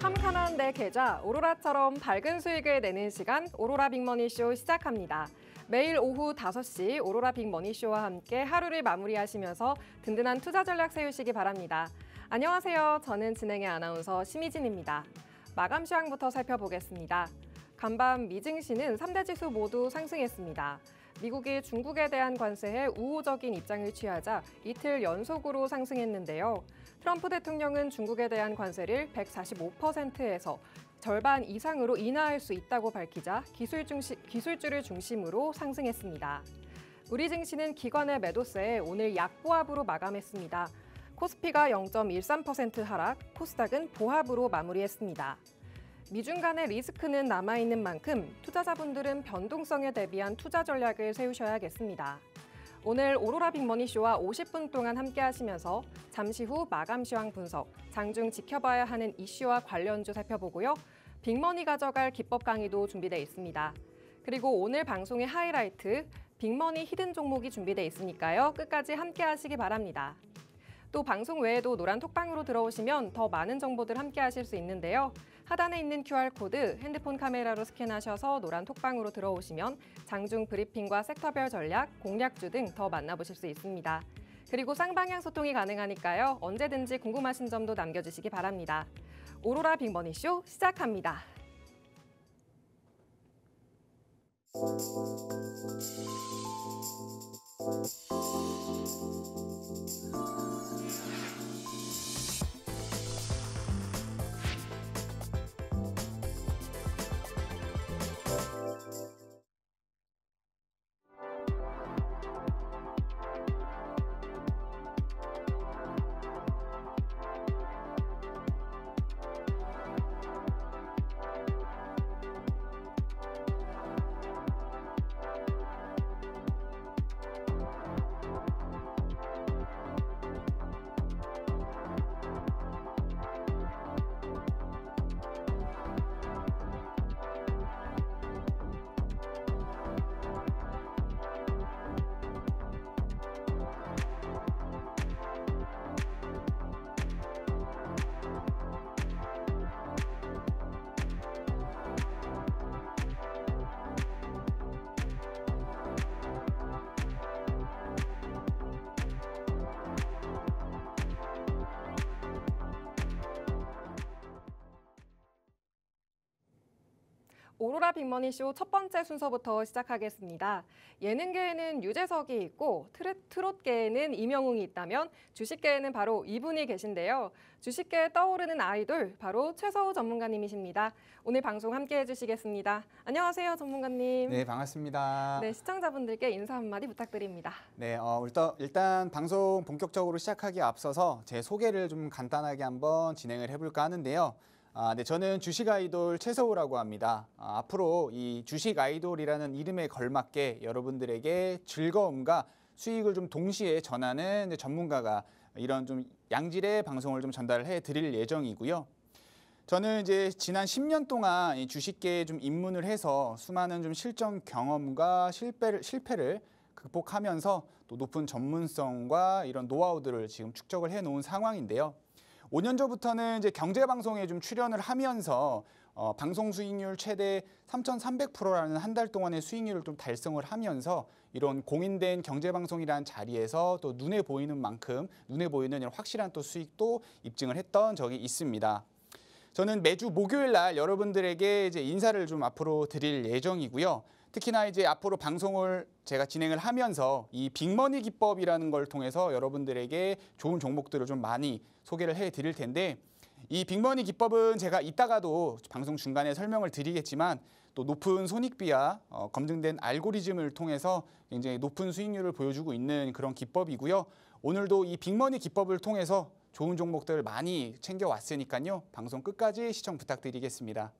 캄캄한 내 계좌, 오로라처럼 밝은 수익을 내는 시간, 오로라 빅머니쇼 시작합니다. 매일 오후 5시 오로라 빅머니쇼와 함께 하루를 마무리하시면서 든든한 투자 전략 세우시기 바랍니다. 안녕하세요. 저는 진행의 아나운서 심희진입니다. 마감 시황부터 살펴보겠습니다. 간밤 미증시는 3대 지수 모두 상승했습니다. 미국이 중국에 대한 관세에 우호적인 입장을 취하자 이틀 연속으로 상승했는데요. 트럼프 대통령은 중국에 대한 관세를 145%에서 절반 이상으로 인하할 수 있다고 밝히자 기술주를 중심으로 상승했습니다. 우리 증시는 기관의 매도세에 오늘 약보합으로 마감했습니다. 코스피가 0.13% 하락, 코스닥은 보합으로 마무리했습니다. 미중 간의 리스크는 남아있는 만큼 투자자분들은 변동성에 대비한 투자 전략을 세우셔야겠습니다. 오늘 오로라 빅머니쇼와 50분 동안 함께 하시면서 잠시 후 마감 시황 분석, 장중 지켜봐야 하는 이슈와 관련주 살펴보고요. 빅머니 가져갈 기법 강의도 준비되어 있습니다. 그리고 오늘 방송의 하이라이트, 빅머니 히든 종목이 준비되어 있으니까요. 끝까지 함께 하시기 바랍니다. 또 방송 외에도 노란 톡방으로 들어오시면 더 많은 정보들 함께 하실 수 있는데요. 하단에 있는 QR코드 핸드폰 카메라로 스캔하셔서 노란 톡방으로 들어오시면 장중 브리핑과 섹터별 전략, 공략주 등 더 만나보실 수 있습니다. 그리고 쌍방향 소통이 가능하니까요. 언제든지 궁금하신 점도 남겨주시기 바랍니다. 오로라 빅머니쇼 시작합니다. 오로라 빅머니쇼 첫 번째 순서부터 시작하겠습니다. 예능계에는 유재석이 있고 트롯계에는 이명웅이 있다면 주식계에는 바로 이분이 계신데요. 주식계에 떠오르는 아이돌, 바로 최서우 전문가님이십니다. 오늘 방송 함께 해주시겠습니다. 안녕하세요, 전문가님. 네, 반갑습니다. 네, 시청자분들께 인사 한마디 부탁드립니다. 네, 일단 방송 본격적으로 시작하기에 앞서서 제 소개를 좀 간단하게 한번 진행을 해볼까 하는데요. 네, 저는 주식 아이돌 최서우라고 합니다. 앞으로 이 주식 아이돌이라는 이름에 걸맞게 여러분들에게 즐거움과 수익을 좀 동시에 전하는 전문가가 이런 좀 양질의 방송을 좀 전달을 해드릴 예정이고요. 저는 이제 지난 10년 동안 이 주식계에 좀 입문을 해서 수많은 좀 실전 경험과 실패를 극복하면서 또 높은 전문성과 이런 노하우들을 지금 축적을 해놓은 상황인데요. 5년 전부터는 이제 경제방송에 좀 출연을 하면서 방송 수익률 최대 3,300%라는 한 달 동안의 수익률을 좀 달성을 하면서 이런 공인된 경제방송이라는 자리에서 또 눈에 보이는 만큼 눈에 보이는 이런 확실한 또 수익도 입증을 했던 적이 있습니다. 저는 매주 목요일 날 여러분들에게 이제 인사를 좀 앞으로 드릴 예정이고요. 특히나 이제 앞으로 방송을 제가 진행을 하면서 이 빅머니 기법이라는 걸 통해서 여러분들에게 좋은 종목들을 좀 많이 소개를 해드릴 텐데, 이 빅머니 기법은 제가 이따가도 방송 중간에 설명을 드리겠지만 또 높은 손익비와 검증된 알고리즘을 통해서 굉장히 높은 수익률을 보여주고 있는 그런 기법이고요. 오늘도 이 빅머니 기법을 통해서 좋은 종목들을 많이 챙겨왔으니까요. 방송 끝까지 시청 부탁드리겠습니다.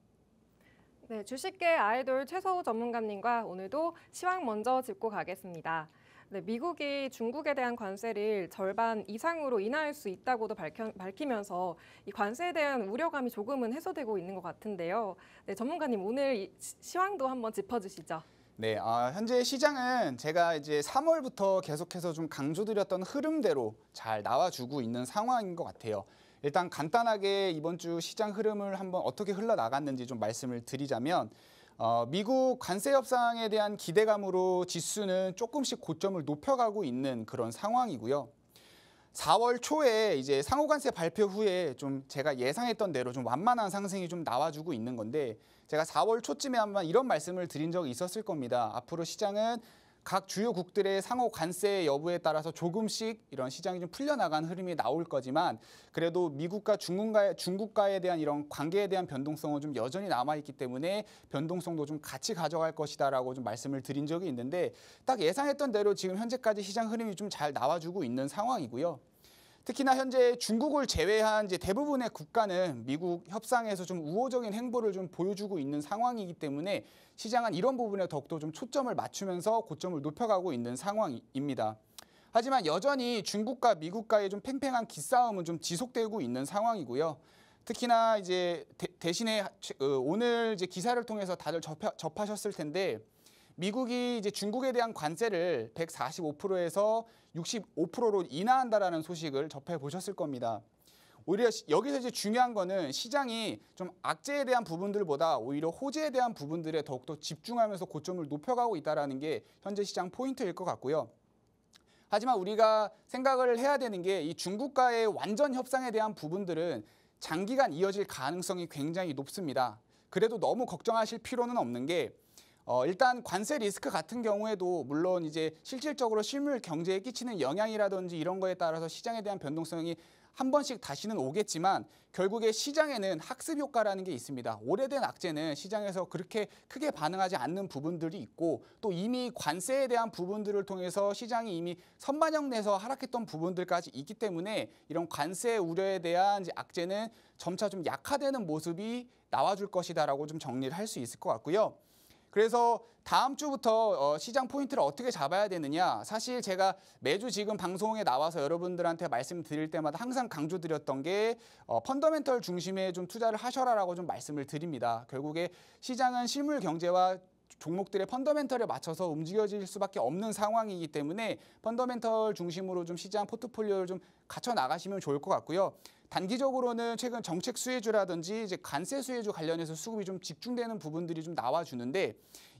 네, 주식계 아이돌 최서우 전문가님과 오늘도 시황 먼저 짚고 가겠습니다. 네, 미국이 중국에 대한 관세를 절반 이상으로 인하할 수 있다고도 밝히면서 이 관세에 대한 우려감이 조금은 해소되고 있는 것 같은데요. 네, 전문가님 오늘 이 시황도 한번 짚어주시죠. 네, 현재 시장은 제가 이제 3월부터 계속해서 좀 강조드렸던 흐름대로 잘 나와주고 있는 상황인 것 같아요. 일단 간단하게 이번 주 시장 흐름을 한번 어떻게 흘러나갔는지 좀 말씀을 드리자면 미국 관세 협상에 대한 기대감으로 지수는 조금씩 고점을 높여가고 있는 그런 상황이고요. 4월 초에 이제 상호관세 발표 후에 좀 제가 예상했던 대로 좀 완만한 상승이 좀 나와주고 있는 건데 제가 4월 초쯤에 한번 이런 말씀을 드린 적이 있었을 겁니다. 앞으로 시장은 각 주요국들의 상호 관세 여부에 따라서 조금씩 이런 시장이 좀 풀려나간 흐름이 나올 거지만 그래도 미국과 중국과에 대한 이런 관계에 대한 변동성은 좀 여전히 남아있기 때문에 변동성도 좀 같이 가져갈 것이다라고 좀 말씀을 드린 적이 있는데 딱 예상했던 대로 지금 현재까지 시장 흐름이 좀 잘 나와주고 있는 상황이고요. 특히나 현재 중국을 제외한 이제 대부분의 국가는 미국 협상에서 좀 우호적인 행보를 좀 보여주고 있는 상황이기 때문에 시장은 이런 부분에 더욱더 좀 초점을 맞추면서 고점을 높여가고 있는 상황입니다. 하지만 여전히 중국과 미국과의 좀 팽팽한 기싸움은 좀 지속되고 있는 상황이고요. 특히나 이제 대신에 오늘 이제 기사를 통해서 다들 접하셨을 텐데 미국이 이제 중국에 대한 관세를 145%에서 65%로 인하한다라는 소식을 접해 보셨을 겁니다. 오히려 여기서 이제 중요한 거는 시장이 좀 악재에 대한 부분들보다 오히려 호재에 대한 부분들에 더욱더 집중하면서 고점을 높여가고 있다는 게 현재 시장 포인트일 것 같고요. 하지만 우리가 생각을 해야 되는 게 이 중국과의 완전 협상에 대한 부분들은 장기간 이어질 가능성이 굉장히 높습니다. 그래도 너무 걱정하실 필요는 없는 게 일단 관세 리스크 같은 경우에도 물론 이제 실질적으로 실물 경제에 끼치는 영향이라든지 이런 거에 따라서 시장에 대한 변동성이 한 번씩 다시는 오겠지만 결국에 시장에는 학습 효과라는 게 있습니다. 오래된 악재는 시장에서 그렇게 크게 반응하지 않는 부분들이 있고 또 이미 관세에 대한 부분들을 통해서 시장이 이미 선반영돼서 하락했던 부분들까지 있기 때문에 이런 관세 우려에 대한 이제 악재는 점차 좀 약화되는 모습이 나와줄 것이다라고 좀 정리를 할 수 있을 것 같고요. 그래서 다음 주부터 시장 포인트를 어떻게 잡아야 되느냐. 사실 제가 매주 지금 방송에 나와서 여러분들한테 말씀드릴 때마다 항상 강조드렸던 게 펀더멘털 중심에 좀 투자를 하셔라라고 좀 말씀을 드립니다. 결국에 시장은 실물 경제와 종목들의 펀더멘털에 맞춰서 움직여질 수밖에 없는 상황이기 때문에 펀더멘털 중심으로 좀 시장 포트폴리오를 좀 갖춰 나가시면 좋을 것 같고요. 단기적으로는 최근 정책 수혜주라든지 이제 관세 수혜주 관련해서 수급이 좀 집중되는 부분들이 좀 나와주는데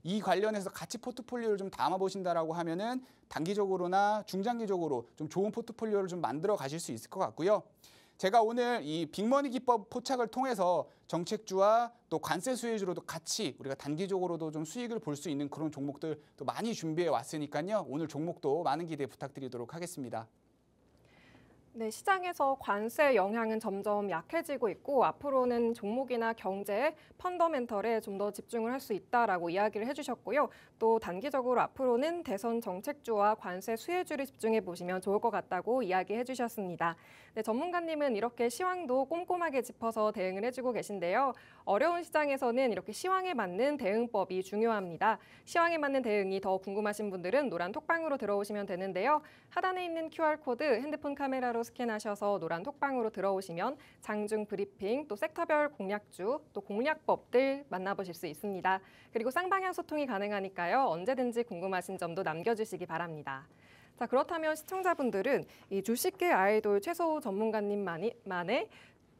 이 관련해서 같이 포트폴리오를 좀 담아보신다라고 하면은 단기적으로나 중장기적으로 좀 좋은 포트폴리오를 좀 만들어 가실 수 있을 것 같고요. 제가 오늘 이 빅머니 기법 포착을 통해서 정책주와 또 관세 수혜주로도 같이 우리가 단기적으로도 좀 수익을 볼 수 있는 그런 종목들 또 많이 준비해 왔으니까요. 오늘 종목도 많은 기대 부탁드리도록 하겠습니다. 네, 시장에서 관세 영향은 점점 약해지고 있고 앞으로는 종목이나 경제의 펀더멘털에 좀 더 집중을 할 수 있다라고 이야기를 해주셨고요. 또 단기적으로 앞으로는 대선 정책주와 관세 수혜주를 집중해 보시면 좋을 것 같다고 이야기해 주셨습니다. 네, 전문가님은 이렇게 시황도 꼼꼼하게 짚어서 대응을 해주고 계신데요. 어려운 시장에서는 이렇게 시황에 맞는 대응법이 중요합니다. 시황에 맞는 대응이 더 궁금하신 분들은 노란 톡방으로 들어오시면 되는데요. 하단에 있는 QR코드 핸드폰 카메라로 스캔하셔서 노란 톡방으로 들어오시면 장중 브리핑, 또 섹터별 공략주, 또 공략법들 만나보실 수 있습니다. 그리고 쌍방향 소통이 가능하니까요. 언제든지 궁금하신 점도 남겨주시기 바랍니다. 자, 그렇다면 시청자분들은 이 주식계 아이돌 최소호 전문가님만의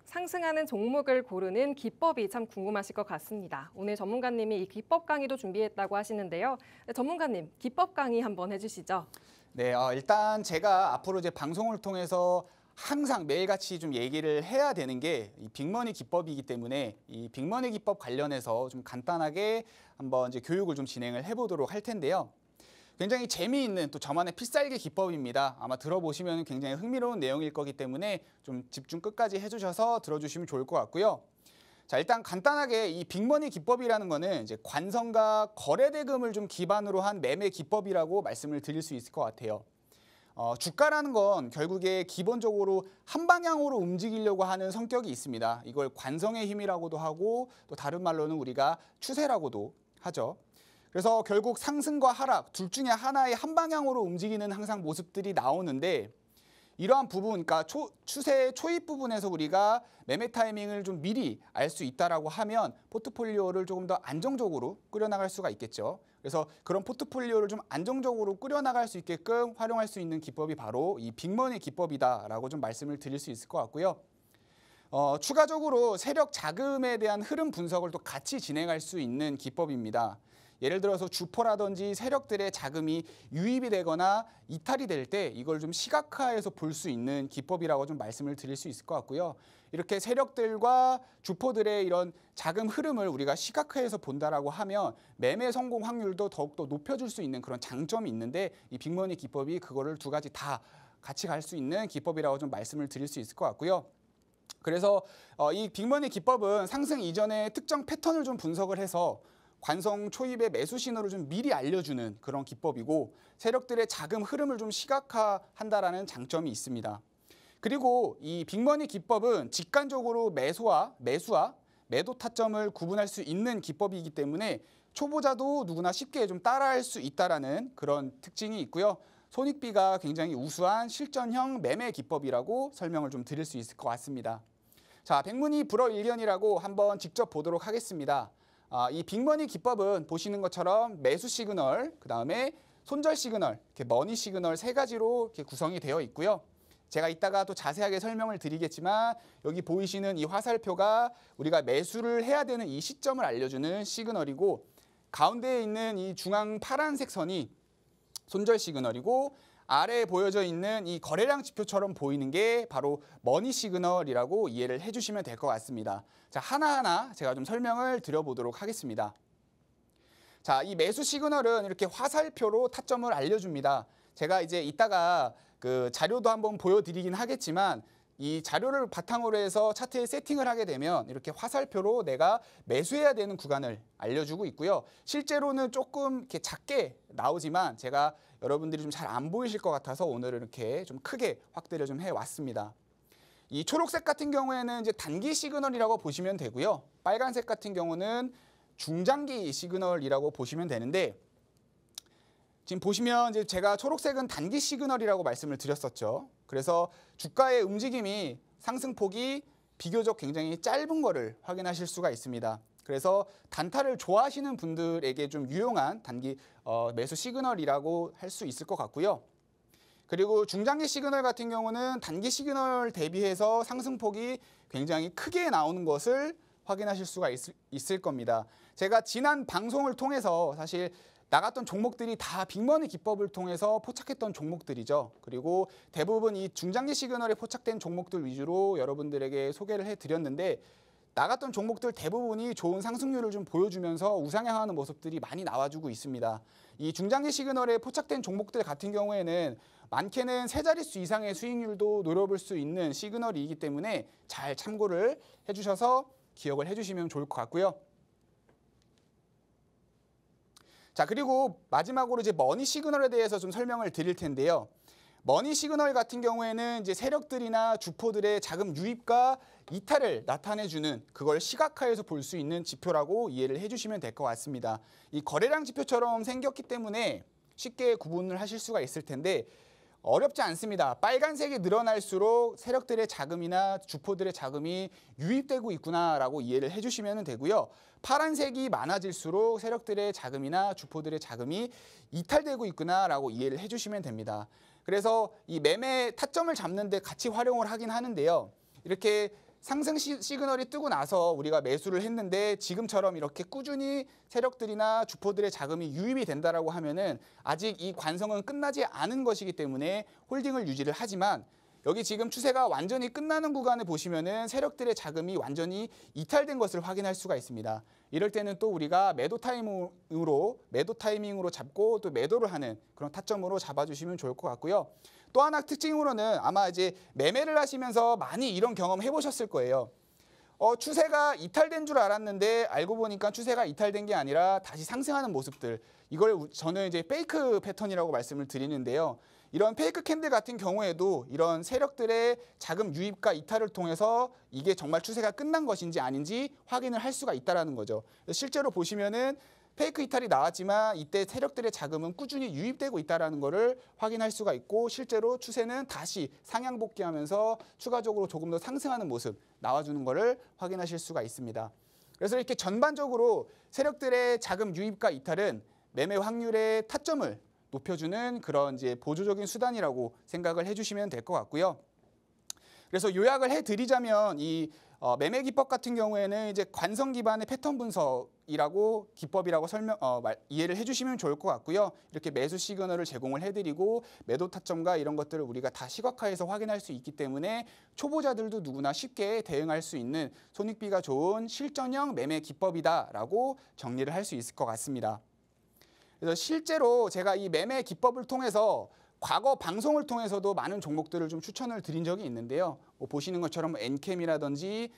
상승하는 종목을 고르는 기법이 참 궁금하실 것 같습니다. 오늘 전문가님이 이 기법 강의도 준비했다고 하시는데요. 네, 전문가님, 기법 강의 한번 해주시죠. 네, 일단 제가 앞으로 이제 방송을 통해서 항상 매일같이 좀 얘기를 해야 되는 게 이 빅머니 기법이기 때문에 이 빅머니 기법 관련해서 좀 간단하게 한번 이제 교육을 좀 진행을 해보도록 할 텐데요. 굉장히 재미있는 또 저만의 필살기 기법입니다. 아마 들어보시면 굉장히 흥미로운 내용일 거기 때문에 좀 집중 끝까지 해주셔서 들어주시면 좋을 것 같고요. 자, 일단 간단하게 이 빅머니 기법이라는 거는 이제 관성과 거래 대금을 좀 기반으로 한 매매 기법이라고 말씀을 드릴 수 있을 것 같아요. 주가라는 건 결국에 기본적으로 한 방향으로 움직이려고 하는 성격이 있습니다. 이걸 관성의 힘이라고도 하고 또 다른 말로는 우리가 추세라고도 하죠. 그래서 결국 상승과 하락 둘 중에 하나의 한 방향으로 움직이는 항상 모습들이 나오는데 이러한 부분, 그러니까 추세의 초입 부분에서 우리가 매매 타이밍을 좀 미리 알 수 있다라고 하면 포트폴리오를 조금 더 안정적으로 꾸려나갈 수가 있겠죠. 그래서 그런 포트폴리오를 좀 안정적으로 꾸려나갈 수 있게끔 활용할 수 있는 기법이 바로 이 빅머니 기법이다라고 좀 말씀을 드릴 수 있을 것 같고요. 추가적으로 세력 자금에 대한 흐름 분석을 또 같이 진행할 수 있는 기법입니다. 예를 들어서 주포라든지 세력들의 자금이 유입이 되거나 이탈이 될 때 이걸 좀 시각화해서 볼 수 있는 기법이라고 좀 말씀을 드릴 수 있을 것 같고요. 이렇게 세력들과 주포들의 이런 자금 흐름을 우리가 시각화해서 본다라고 하면 매매 성공 확률도 더욱더 높여줄 수 있는 그런 장점이 있는데 이 빅머니 기법이 그거를 두 가지 다 같이 갈 수 있는 기법이라고 좀 말씀을 드릴 수 있을 것 같고요. 그래서 이 빅머니 기법은 상승 이전에 특정 패턴을 좀 분석을 해서 관성 초입의 매수 신호를 좀 미리 알려주는 그런 기법이고 세력들의 자금 흐름을 좀 시각화한다라는 장점이 있습니다. 그리고 이 빅머니 기법은 직관적으로 매수와 매도 타점을 구분할 수 있는 기법이기 때문에 초보자도 누구나 쉽게 좀 따라할 수 있다라는 그런 특징이 있고요. 손익비가 굉장히 우수한 실전형 매매 기법이라고 설명을 좀 드릴 수 있을 것 같습니다. 자, 백문이 불어일견이라고 한번 직접 보도록 하겠습니다. 이 빅머니 기법은 보시는 것처럼 매수 시그널, 그 다음에 손절 시그널, 이렇게 머니 시그널 세 가지로 이렇게 구성이 되어 있고요. 제가 이따가 또 자세하게 설명을 드리겠지만 여기 보이시는 이 화살표가 우리가 매수를 해야 되는 이 시점을 알려주는 시그널이고 가운데에 있는 이 중앙 파란색 선이 손절 시그널이고 아래에 보여져 있는 이 거래량 지표처럼 보이는 게 바로 머니 시그널이라고 이해를 해주시면 될 것 같습니다. 자, 하나하나 제가 좀 설명을 드려보도록 하겠습니다. 자, 이 매수 시그널은 이렇게 화살표로 타점을 알려줍니다. 제가 이제 이따가 그 자료도 한번 보여드리긴 하겠지만 이 자료를 바탕으로 해서 차트에 세팅을 하게 되면 이렇게 화살표로 내가 매수해야 되는 구간을 알려주고 있고요. 실제로는 조금 이렇게 작게 나오지만 제가 여러분들이 좀 잘 안 보이실 것 같아서 오늘은 이렇게 좀 크게 확대를 좀 해왔습니다. 이 초록색 같은 경우에는 이제 단기 시그널이라고 보시면 되고요. 빨간색 같은 경우는 중장기 시그널이라고 보시면 되는데 지금 보시면 이제 제가 초록색은 단기 시그널이라고 말씀을 드렸었죠. 그래서 주가의 움직임이 상승폭이 비교적 굉장히 짧은 거를 확인하실 수가 있습니다. 그래서 단타를 좋아하시는 분들에게 좀 유용한 단기 매수 시그널이라고 할 수 있을 것 같고요. 그리고 중장기 시그널 같은 경우는 단기 시그널 대비해서 상승폭이 굉장히 크게 나오는 것을 확인하실 수가 있을 겁니다. 제가 지난 방송을 통해서 사실 나갔던 종목들이 다 빅머니 기법을 통해서 포착했던 종목들이죠. 그리고 대부분 이 중장기 시그널에 포착된 종목들 위주로 여러분들에게 소개를 해드렸는데 나갔던 종목들 대부분이 좋은 상승률을 좀 보여주면서 우상향하는 모습들이 많이 나와주고 있습니다. 이 중장기 시그널에 포착된 종목들 같은 경우에는 많게는 세 자릿수 이상의 수익률도 노려볼 수 있는 시그널이기 때문에 잘 참고를 해주셔서 기억을 해주시면 좋을 것 같고요. 자, 그리고 마지막으로 이제 머니 시그널에 대해서 좀 설명을 드릴 텐데요. 머니 시그널 같은 경우에는 이제 세력들이나 주포들의 자금 유입과 이탈을 나타내주는 그걸 시각화해서 볼 수 있는 지표라고 이해를 해주시면 될 것 같습니다. 이 거래량 지표처럼 생겼기 때문에 쉽게 구분을 하실 수가 있을 텐데 어렵지 않습니다. 빨간색이 늘어날수록 세력들의 자금이나 주포들의 자금이 유입되고 있구나라고 이해를 해주시면 되고요. 파란색이 많아질수록 세력들의 자금이나 주포들의 자금이 이탈되고 있구나라고 이해를 해주시면 됩니다. 그래서 이 매매 타점을 잡는 데 같이 활용을 하긴 하는데요. 이렇게 상승 시그널이 뜨고 나서 우리가 매수를 했는데 지금처럼 이렇게 꾸준히 세력들이나 주포들의 자금이 유입이 된다라고 하면은 아직 이 관성은 끝나지 않은 것이기 때문에 홀딩을 유지를 하지만 여기 지금 추세가 완전히 끝나는 구간을 보시면은 세력들의 자금이 완전히 이탈된 것을 확인할 수가 있습니다. 이럴 때는 또 우리가 매도 타이밍으로 잡고 또 매도를 하는 그런 타점으로 잡아주시면 좋을 것 같고요. 또 하나 특징으로는 아마 이제 매매를 하시면서 많이 이런 경험 해보셨을 거예요. 추세가 이탈된 줄 알았는데 알고 보니까 추세가 이탈된 게 아니라 다시 상승하는 모습들. 이걸 저는 이제 페이크 패턴이라고 말씀을 드리는데요. 이런 페이크 캔들 같은 경우에도 이런 세력들의 자금 유입과 이탈을 통해서 이게 정말 추세가 끝난 것인지 아닌지 확인을 할 수가 있다는 거죠. 실제로 보시면은 페이크 이탈이 나왔지만 이때 세력들의 자금은 꾸준히 유입되고 있다는 것을 확인할 수가 있고 실제로 추세는 다시 상향 복귀하면서 추가적으로 조금 더 상승하는 모습 나와주는 것을 확인하실 수가 있습니다. 그래서 이렇게 전반적으로 세력들의 자금 유입과 이탈은 매매 확률의 타점을 높여주는 그런 이제 보조적인 수단이라고 생각을 해주시면 될 것 같고요. 그래서 요약을 해드리자면 이 매매 기법 같은 경우에는 이제 관성 기반의 패턴 분석이라고 기법이라고 이해를 해주시면 좋을 것 같고요. 이렇게 매수 시그널을 제공을 해드리고 매도 타점과 이런 것들을 우리가 다 시각화해서 확인할 수 있기 때문에 초보자들도 누구나 쉽게 대응할 수 있는 손익비가 좋은 실전형 매매 기법이다라고 정리를 할 수 있을 것 같습니다. 그래서 실제로 제가 이 매매 기법을 통해서 과거 방송을 통해서도 많은 종목들을 좀 추천을 드린 적이 있는데요. 보시는 것처럼 엔캠이라든지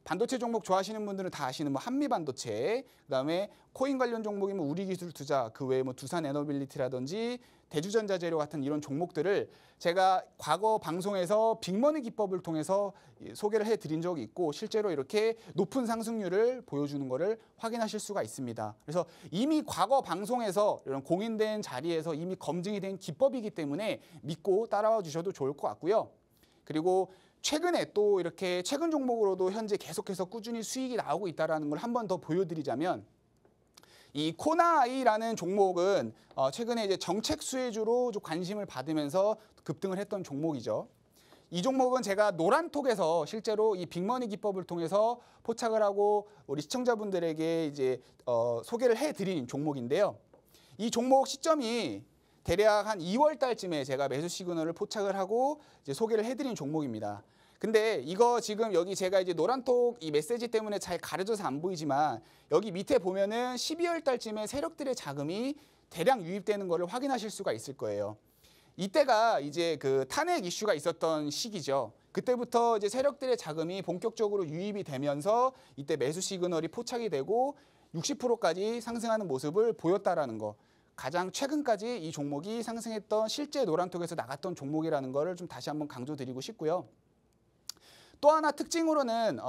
반도체 종목 좋아하시는 분들은 다 아시는 한미반도체, 그다음에 코인 관련 종목이면 우리기술투자, 그 외에 두산에너빌리티라든지 대주전자재료 같은 이런 종목들을 제가 과거 방송에서 빅머니 기법을 통해서 소개를 해드린 적이 있고 실제로 이렇게 높은 상승률을 보여주는 것을 확인하실 수가 있습니다. 그래서 이미 과거 방송에서 이런 공인된 자리에서 이미 검증이 된 기법이기 때문에 믿고 따라와 주셔도 좋을 것 같고요. 그리고 최근에 또 이렇게 최근 종목으로도 현재 계속해서 꾸준히 수익이 나오고 있다는 걸 한 번 더 보여드리자면 이 코나아이라는 종목은 최근에 이제 정책 수혜주로 좀 관심을 받으면서 급등을 했던 종목이죠. 이 종목은 제가 노란톡에서 실제로 이 빅머니 기법을 통해서 포착을 하고 우리 시청자분들에게 이제 소개를 해드린 종목인데요. 이 종목 시점이 대략 한 2월 달쯤에 제가 매수 시그널을 포착을 하고 이제 소개를 해드린 종목입니다. 근데 이거 지금 여기 제가 이제 노란톡 이 메시지 때문에 잘 가려져서 안 보이지만 여기 밑에 보면은 12월 달쯤에 세력들의 자금이 대량 유입되는 것을 확인하실 수가 있을 거예요. 이때가 이제 그 탄핵 이슈가 있었던 시기죠. 그때부터 이제 세력들의 자금이 본격적으로 유입이 되면서 이때 매수 시그널이 포착이 되고 60%까지 상승하는 모습을 보였다라는 거. 가장 최근까지 이 종목이 상승했던 실제 노란톡에서 나갔던 종목이라는 거를 좀 다시 한번 강조드리고 싶고요. 또 하나 특징으로는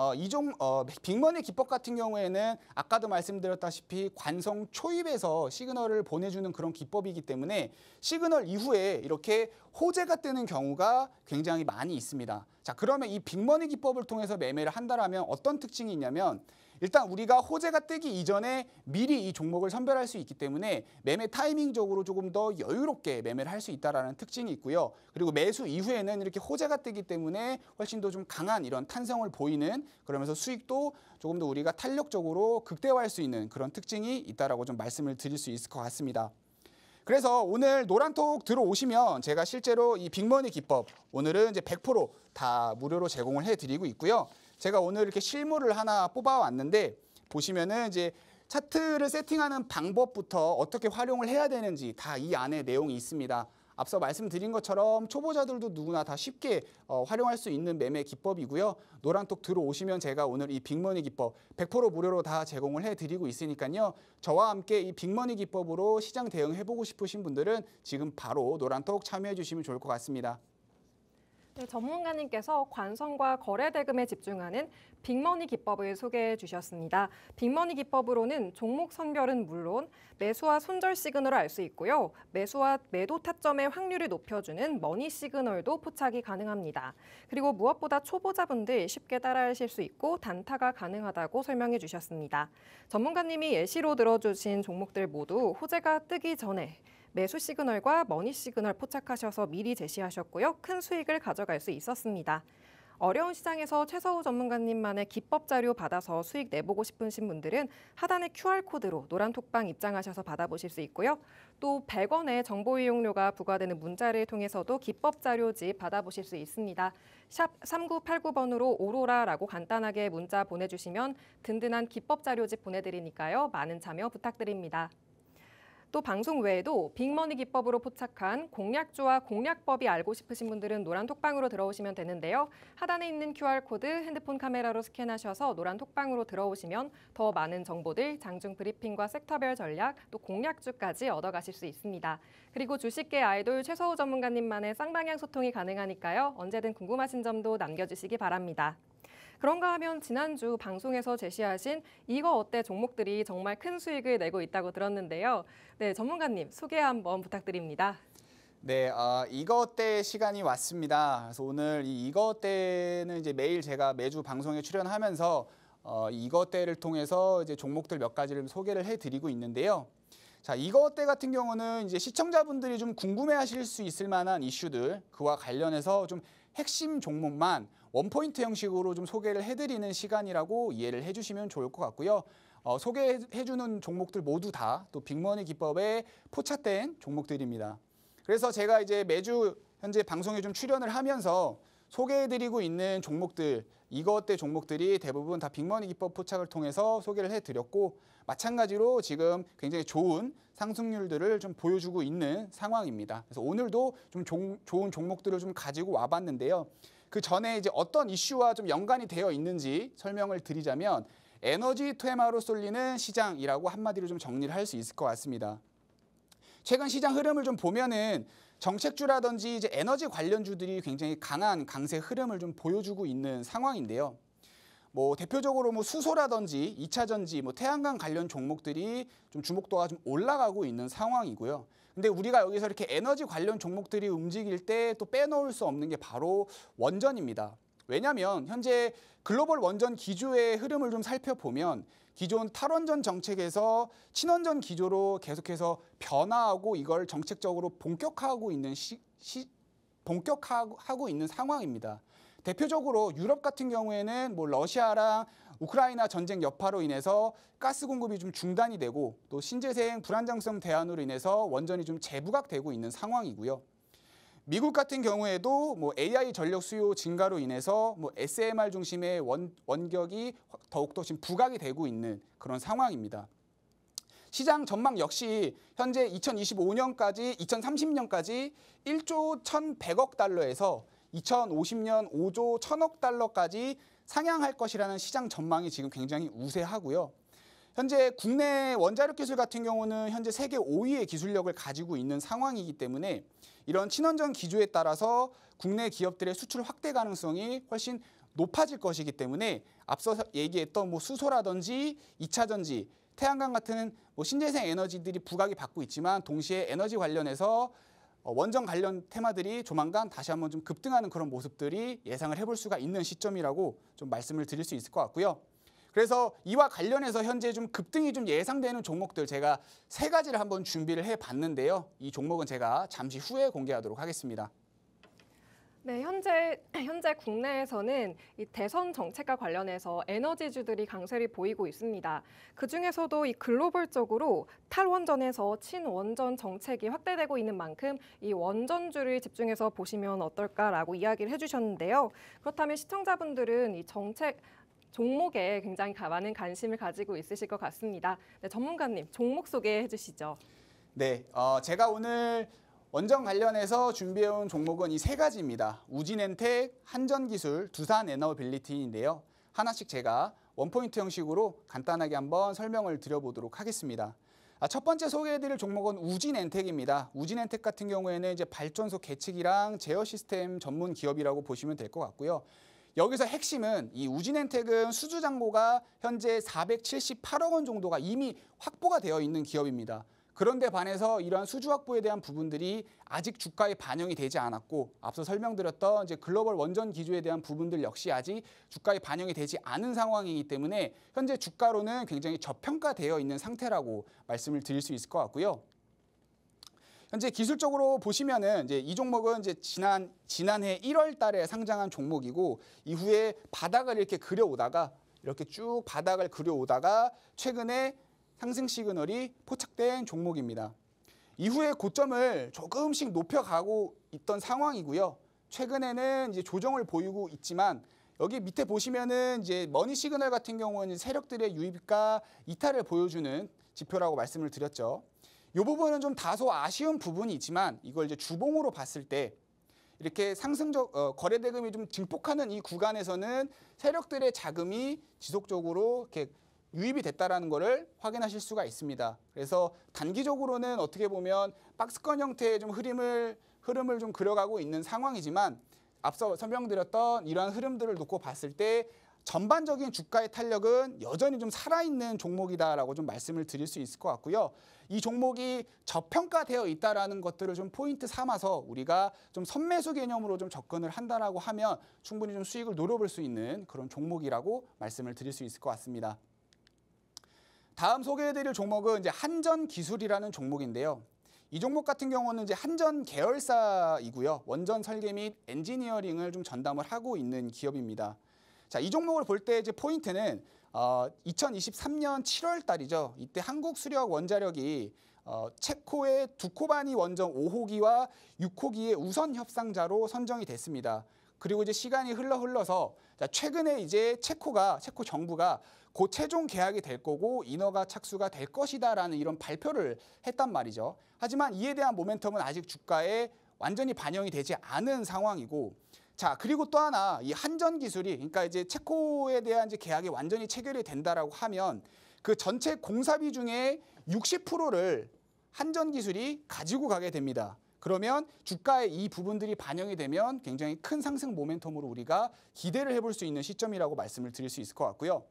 빅머니 기법 같은 경우에는 아까도 말씀드렸다시피 관성 초입에서 시그널을 보내주는 그런 기법이기 때문에 시그널 이후에 이렇게 호재가 뜨는 경우가 굉장히 많이 있습니다. 자, 그러면 이 빅머니 기법을 통해서 매매를 한다면 어떤 특징이 있냐면 일단 우리가 호재가 뜨기 이전에 미리 이 종목을 선별할 수 있기 때문에 매매 타이밍적으로 조금 더 여유롭게 매매를 할 수 있다는 특징이 있고요. 그리고 매수 이후에는 이렇게 호재가 뜨기 때문에 훨씬 더 좀 강한 이런 탄성을 보이는, 그러면서 수익도 조금 더 우리가 탄력적으로 극대화할 수 있는 그런 특징이 있다라고 좀 말씀을 드릴 수 있을 것 같습니다. 그래서 오늘 노란톡 들어오시면 제가 실제로 이 빅머니 기법 오늘은 이제 100% 다 무료로 제공을 해드리고 있고요. 제가 오늘 이렇게 실물을 하나 뽑아왔는데 보시면은 이제 차트를 세팅하는 방법부터 어떻게 활용을 해야 되는지 다 이 안에 내용이 있습니다. 앞서 말씀드린 것처럼 초보자들도 누구나 다 쉽게 활용할 수 있는 매매 기법이고요. 노란톡 들어오시면 제가 오늘 이 빅머니 기법 100% 무료로 다 제공을 해드리고 있으니까요. 저와 함께 이 빅머니 기법으로 시장 대응해보고 싶으신 분들은 지금 바로 노란톡 참여해 주시면 좋을 것 같습니다. 네, 전문가님께서 관성과 거래 대금에 집중하는 빅머니 기법을 소개해 주셨습니다. 빅머니 기법으로는 종목 선별은 물론 매수와 손절 시그널을 알 수 있고요. 매수와 매도 타점의 확률을 높여주는 머니 시그널도 포착이 가능합니다. 그리고 무엇보다 초보자분들 쉽게 따라하실 수 있고 단타가 가능하다고 설명해 주셨습니다. 전문가님이 예시로 들어주신 종목들 모두 호재가 뜨기 전에 매수 시그널과 머니 시그널 포착하셔서 미리 제시하셨고요. 큰 수익을 가져갈 수 있었습니다. 어려운 시장에서 최서우 전문가님만의 기법 자료 받아서 수익 내보고 싶으신 분들은 하단의 QR코드로 노란톡방 입장하셔서 받아보실 수 있고요. 또 100원의 정보 이용료가 부과되는 문자를 통해서도 기법 자료집 받아보실 수 있습니다. 샵 3989번으로 오로라라고 간단하게 문자 보내주시면 든든한 기법 자료집 보내드리니까요. 많은 참여 부탁드립니다. 또 방송 외에도 빅머니 기법으로 포착한 공략주와 공략법이 알고 싶으신 분들은 노란톡방으로 들어오시면 되는데요. 하단에 있는 QR코드 핸드폰 카메라로 스캔하셔서 노란톡방으로 들어오시면 더 많은 정보들, 장중 브리핑과 섹터별 전략, 또 공략주까지 얻어가실 수 있습니다. 그리고 주식계 아이돌 최서우 전문가님만의 쌍방향 소통이 가능하니까요. 언제든 궁금하신 점도 남겨주시기 바랍니다. 그런가 하면 지난주 방송에서 제시하신 이거 어때 종목들이 정말 큰 수익을 내고 있다고 들었는데요. 네, 전문가님 소개 한번 부탁드립니다. 네, 이거 어때 시간이 왔습니다. 그래서 오늘 이거 어때는 이제 매일 제가 매주 방송에 출연하면서 이거 어때를 통해서 이제 종목들 몇 가지를 소개를 해드리고 있는데요. 자, 이거 어때 같은 경우는 이제 시청자분들이 좀 궁금해하실 수 있을 만한 이슈들, 그와 관련해서 좀 핵심 종목만 원포인트 형식으로 좀 소개를 해드리는 시간이라고 이해를 해주시면 좋을 것 같고요. 소개해주는 종목들 모두 다 또 빅머니 기법에 포착된 종목들입니다. 그래서 제가 이제 매주 현재 방송에 좀 출연을 하면서 소개해드리고 있는 종목들, 이것대 종목들이 대부분 다 빅머니 기법 포착을 통해서 소개를 해드렸고, 마찬가지로 지금 굉장히 좋은 상승률들을 좀 보여주고 있는 상황입니다. 그래서 오늘도 좀 좋은 종목들을 좀 가지고 와봤는데요. 그 전에 이제 어떤 이슈와 좀 연관이 되어 있는지 설명을 드리자면, 에너지 테마로 쏠리는 시장이라고 한마디로 좀 정리를 할 수 있을 것 같습니다. 최근 시장 흐름을 좀 보면은 정책주라든지 이제 에너지 관련주들이 굉장히 강한 강세 흐름을 좀 보여주고 있는 상황인데요. 뭐 대표적으로 뭐 수소라든지 2차 전지, 뭐 태양광 관련 종목들이 좀 주목도가 좀 올라가고 있는 상황이고요. 근데 우리가 여기서 이렇게 에너지 관련 종목들이 움직일 때 또 빼놓을 수 없는 게 바로 원전입니다. 왜냐하면 현재 글로벌 원전 기조의 흐름을 좀 살펴보면 기존 탈원전 정책에서 친원전 기조로 계속해서 변화하고 이걸 정책적으로 본격화하고 있는 상황입니다. 대표적으로 유럽 같은 경우에는 뭐 러시아랑 우크라이나 전쟁 여파로 인해서 가스 공급이 좀 중단이 되고 또 신재생 불안정성 대안으로 인해서 원전이 좀 재부각되고 있는 상황이고요. 미국 같은 경우에도 뭐 AI 전력 수요 증가로 인해서 뭐 SMR 중심의 원격이 더욱더 지금 부각이 되고 있는 그런 상황입니다. 시장 전망 역시 현재 2025년까지 2030년까지 1조 1,100억 달러에서 2050년 5조 1,000억 달러까지 상향할 것이라는 시장 전망이 지금 굉장히 우세하고요. 현재 국내 원자력 기술 같은 경우는 현재 세계 5위의 기술력을 가지고 있는 상황이기 때문에 이런 친원전 기조에 따라서 국내 기업들의 수출 확대 가능성이 훨씬 높아질 것이기 때문에 앞서 얘기했던 뭐 수소라든지 2차 전지, 태양광 같은 뭐 신재생 에너지들이 부각이 받고 있지만 동시에 에너지 관련해서 원전 관련 테마들이 조만간 다시 한번 좀 급등하는 그런 모습들이 예상을 해볼 수가 있는 시점이라고 좀 말씀을 드릴 수 있을 것 같고요. 그래서 이와 관련해서 현재 좀 급등이 좀 예상되는 종목들 제가 3가지를 한번 준비를 해봤는데요. 이 종목은 제가 잠시 후에 공개하도록 하겠습니다. 네, 현재 국내에서는 이 대선 정책과 관련해서 에너지주들이 강세를 보이고 있습니다. 그중에서도 이 글로벌적으로 탈원전에서 친원전 정책이 확대되고 있는 만큼 이 원전주를 집중해서 보시면 어떨까라고 이야기를 해주셨는데요. 그렇다면 시청자분들은 이 정책 종목에 굉장히 많은 관심을 가지고 있으실 것 같습니다. 네, 전문가님, 종목 소개해 주시죠. 네, 제가 오늘 원전 관련해서 준비해온 종목은 이 3가지입니다. 우진엔텍, 한전기술, 두산에너빌리티인데요. 하나씩 제가 원포인트 형식으로 간단하게 한번 설명을 드려보도록 하겠습니다. 첫 번째 소개해드릴 종목은 우진엔텍입니다. 우진엔텍 같은 경우에는 이제 발전소 계측이랑 제어 시스템 전문 기업이라고 보시면 될 것 같고요. 여기서 핵심은 이 우진엔텍은 수주 잔고가 현재 478억 원 정도가 이미 확보가 되어 있는 기업입니다. 그런데 반해서 이러한 수주 확보에 대한 부분들이 아직 주가에 반영이 되지 않았고 앞서 설명드렸던 이제 글로벌 원전 기조에 대한 부분들 역시 아직 주가에 반영이 되지 않은 상황이기 때문에 현재 주가로는 굉장히 저평가되어 있는 상태라고 말씀을 드릴 수 있을 것 같고요. 현재 기술적으로 보시면은 이제 이 종목은 이제 지난해 1월 달에 상장한 종목이고 이후에 바닥을 이렇게 그려오다가 이렇게 쭉 바닥을 그려오다가 최근에 상승 시그널이 포착된 종목입니다. 이후에 고점을 조금씩 높여가고 있던 상황이고요. 최근에는 이제 조정을 보이고 있지만 여기 밑에 보시면은 이제 머니 시그널 같은 경우는 세력들의 유입과 이탈을 보여주는 지표라고 말씀을 드렸죠. 이 부분은 좀 다소 아쉬운 부분이 있지만 이걸 이제 주봉으로 봤을 때 이렇게 상승적 거래 대금이 좀 증폭하는 이 구간에서는 세력들의 자금이 지속적으로 이렇게 유입이 됐다라는 것을 확인하실 수가 있습니다. 그래서 단기적으로는 어떻게 보면 박스권 형태의 좀 흐름을 좀 그려가고 있는 상황이지만 앞서 설명드렸던 이러한 흐름들을 놓고 봤을 때 전반적인 주가의 탄력은 여전히 좀 살아있는 종목이다라고 좀 말씀을 드릴 수 있을 것 같고요. 이 종목이 저평가되어 있다라는 것들을 좀 포인트 삼아서 우리가 좀 선매수 개념으로 좀 접근을 한다라고 하면 충분히 좀 수익을 노려볼 수 있는 그런 종목이라고 말씀을 드릴 수 있을 것 같습니다. 다음 소개해드릴 종목은 이제 한전기술이라는 종목인데요. 이 종목 같은 경우는 이제 한전 계열사이고요. 원전 설계 및 엔지니어링을 좀 전담을 하고 있는 기업입니다. 자, 이 종목을 볼 때 이제 포인트는 2023년 7월 달이죠. 이때 한국수력 원자력이 체코의 두코바니 원전 5호기와 6호기의 우선 협상자로 선정이 됐습니다. 그리고 이제 시간이 흘러서 최근에 이제 체코 정부가 곧 최종 계약이 될 거고 인허가 착수가 될 것이다라는 이런 발표를 했단 말이죠. 하지만 이에 대한 모멘텀은 아직 주가에 완전히 반영이 되지 않은 상황이고, 자, 그리고 또 하나 이 한전 기술이, 그러니까 이제 체코에 대한 이제 계약이 완전히 체결이 된다라고 하면 그 전체 공사비 중에 60%를 한전 기술이 가지고 가게 됩니다. 그러면 주가에 이 부분들이 반영이 되면 굉장히 큰 상승 모멘텀으로 우리가 기대를 해볼 수 있는 시점이라고 말씀을 드릴 수 있을 것 같고요.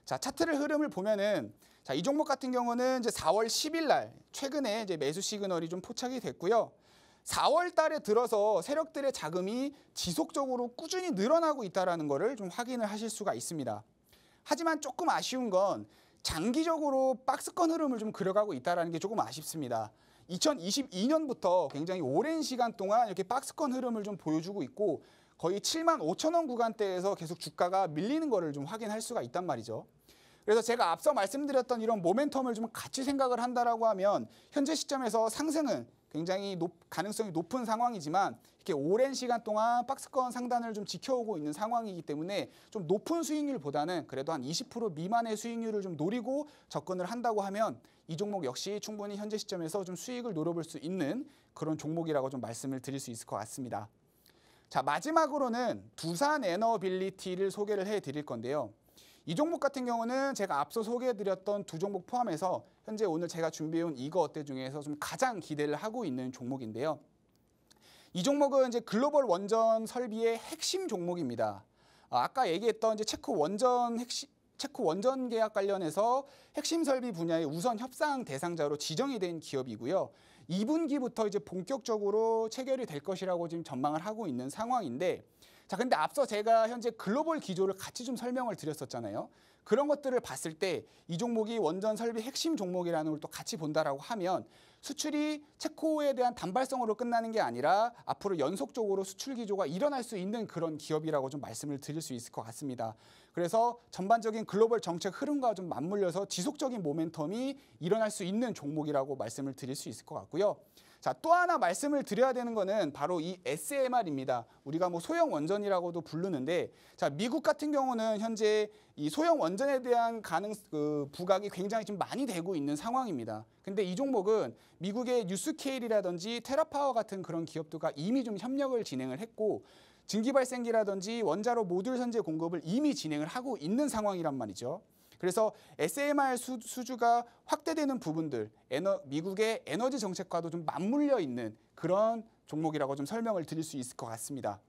자, 차트를 흐름을 보면은, 자, 이 종목 같은 경우는 이제 4월 10일 날 최근에 이제 매수 시그널이 좀 포착이 됐고요. 4월 달에 들어서 세력들의 자금이 지속적으로 꾸준히 늘어나고 있다는 것을 좀 확인을 하실 수가 있습니다. 하지만 조금 아쉬운 건 장기적으로 박스권 흐름을 좀 그려가고 있다는 게 조금 아쉽습니다. 2022년부터 굉장히 오랜 시간 동안 이렇게 박스권 흐름을 좀 보여주고 있고 거의 7만 5천 원 구간대에서 계속 주가가 밀리는 거를 좀 확인할 수가 있단 말이죠. 그래서 제가 앞서 말씀드렸던 이런 모멘텀을 좀 같이 생각을 한다라고 하면 현재 시점에서 상승은 굉장히 가능성이 높은 상황이지만 이렇게 오랜 시간 동안 박스권 상단을 좀 지켜오고 있는 상황이기 때문에 좀 높은 수익률보다는 그래도 한 20% 미만의 수익률을 좀 노리고 접근을 한다고 하면 이 종목 역시 충분히 현재 시점에서 좀 수익을 노려볼 수 있는 그런 종목이라고 좀 말씀을 드릴 수 있을 것 같습니다. 자, 마지막으로는 두산에너빌리티를 소개를 해드릴 건데요. 이 종목 같은 경우는 제가 앞서 소개해드렸던 두 종목 포함해서 현재 오늘 제가 준비해온 이거 어때 중에서 좀 가장 기대를 하고 있는 종목인데요. 이 종목은 이제 글로벌 원전 설비의 핵심 종목입니다. 아까 얘기했던 이제 체코 원전 계약 관련해서 핵심 설비 분야의 우선 협상 대상자로 지정이 된 기업이고요. 2분기부터 이제 본격적으로 체결이 될 것이라고 지금 전망을 하고 있는 상황인데, 자, 근데 앞서 제가 현재 글로벌 기조를 같이 좀 설명을 드렸었잖아요. 그런 것들을 봤을 때 이 종목이 원전 설비 핵심 종목이라는 걸 또 같이 본다라고 하면 수출이 체코에 대한 단발성으로 끝나는 게 아니라 앞으로 연속적으로 수출 기조가 일어날 수 있는 그런 기업이라고 좀 말씀을 드릴 수 있을 것 같습니다. 그래서 전반적인 글로벌 정책 흐름과 좀 맞물려서 지속적인 모멘텀이 일어날 수 있는 종목이라고 말씀을 드릴 수 있을 것 같고요. 자, 또 하나 말씀을 드려야 되는 거는 바로 이 SMR입니다. 우리가 뭐 소형 원전이라고도 부르는데, 자, 미국 같은 경우는 현재 이 소형 원전에 대한 부각이 굉장히 좀 많이 되고 있는 상황입니다. 근데 이 종목은 미국의 뉴스케일이라든지 테라파워 같은 그런 기업들과 이미 좀 협력을 진행을 했고, 증기발생기라든지 원자로 모듈 선제 공급을 이미 진행을 하고 있는 상황이란 말이죠. 그래서 SMR 수주가 확대되는 부분들, 미국의 에너지 정책과도 좀 맞물려 있는 그런 종목이라고 좀 설명을 드릴 수 있을 것 같습니다.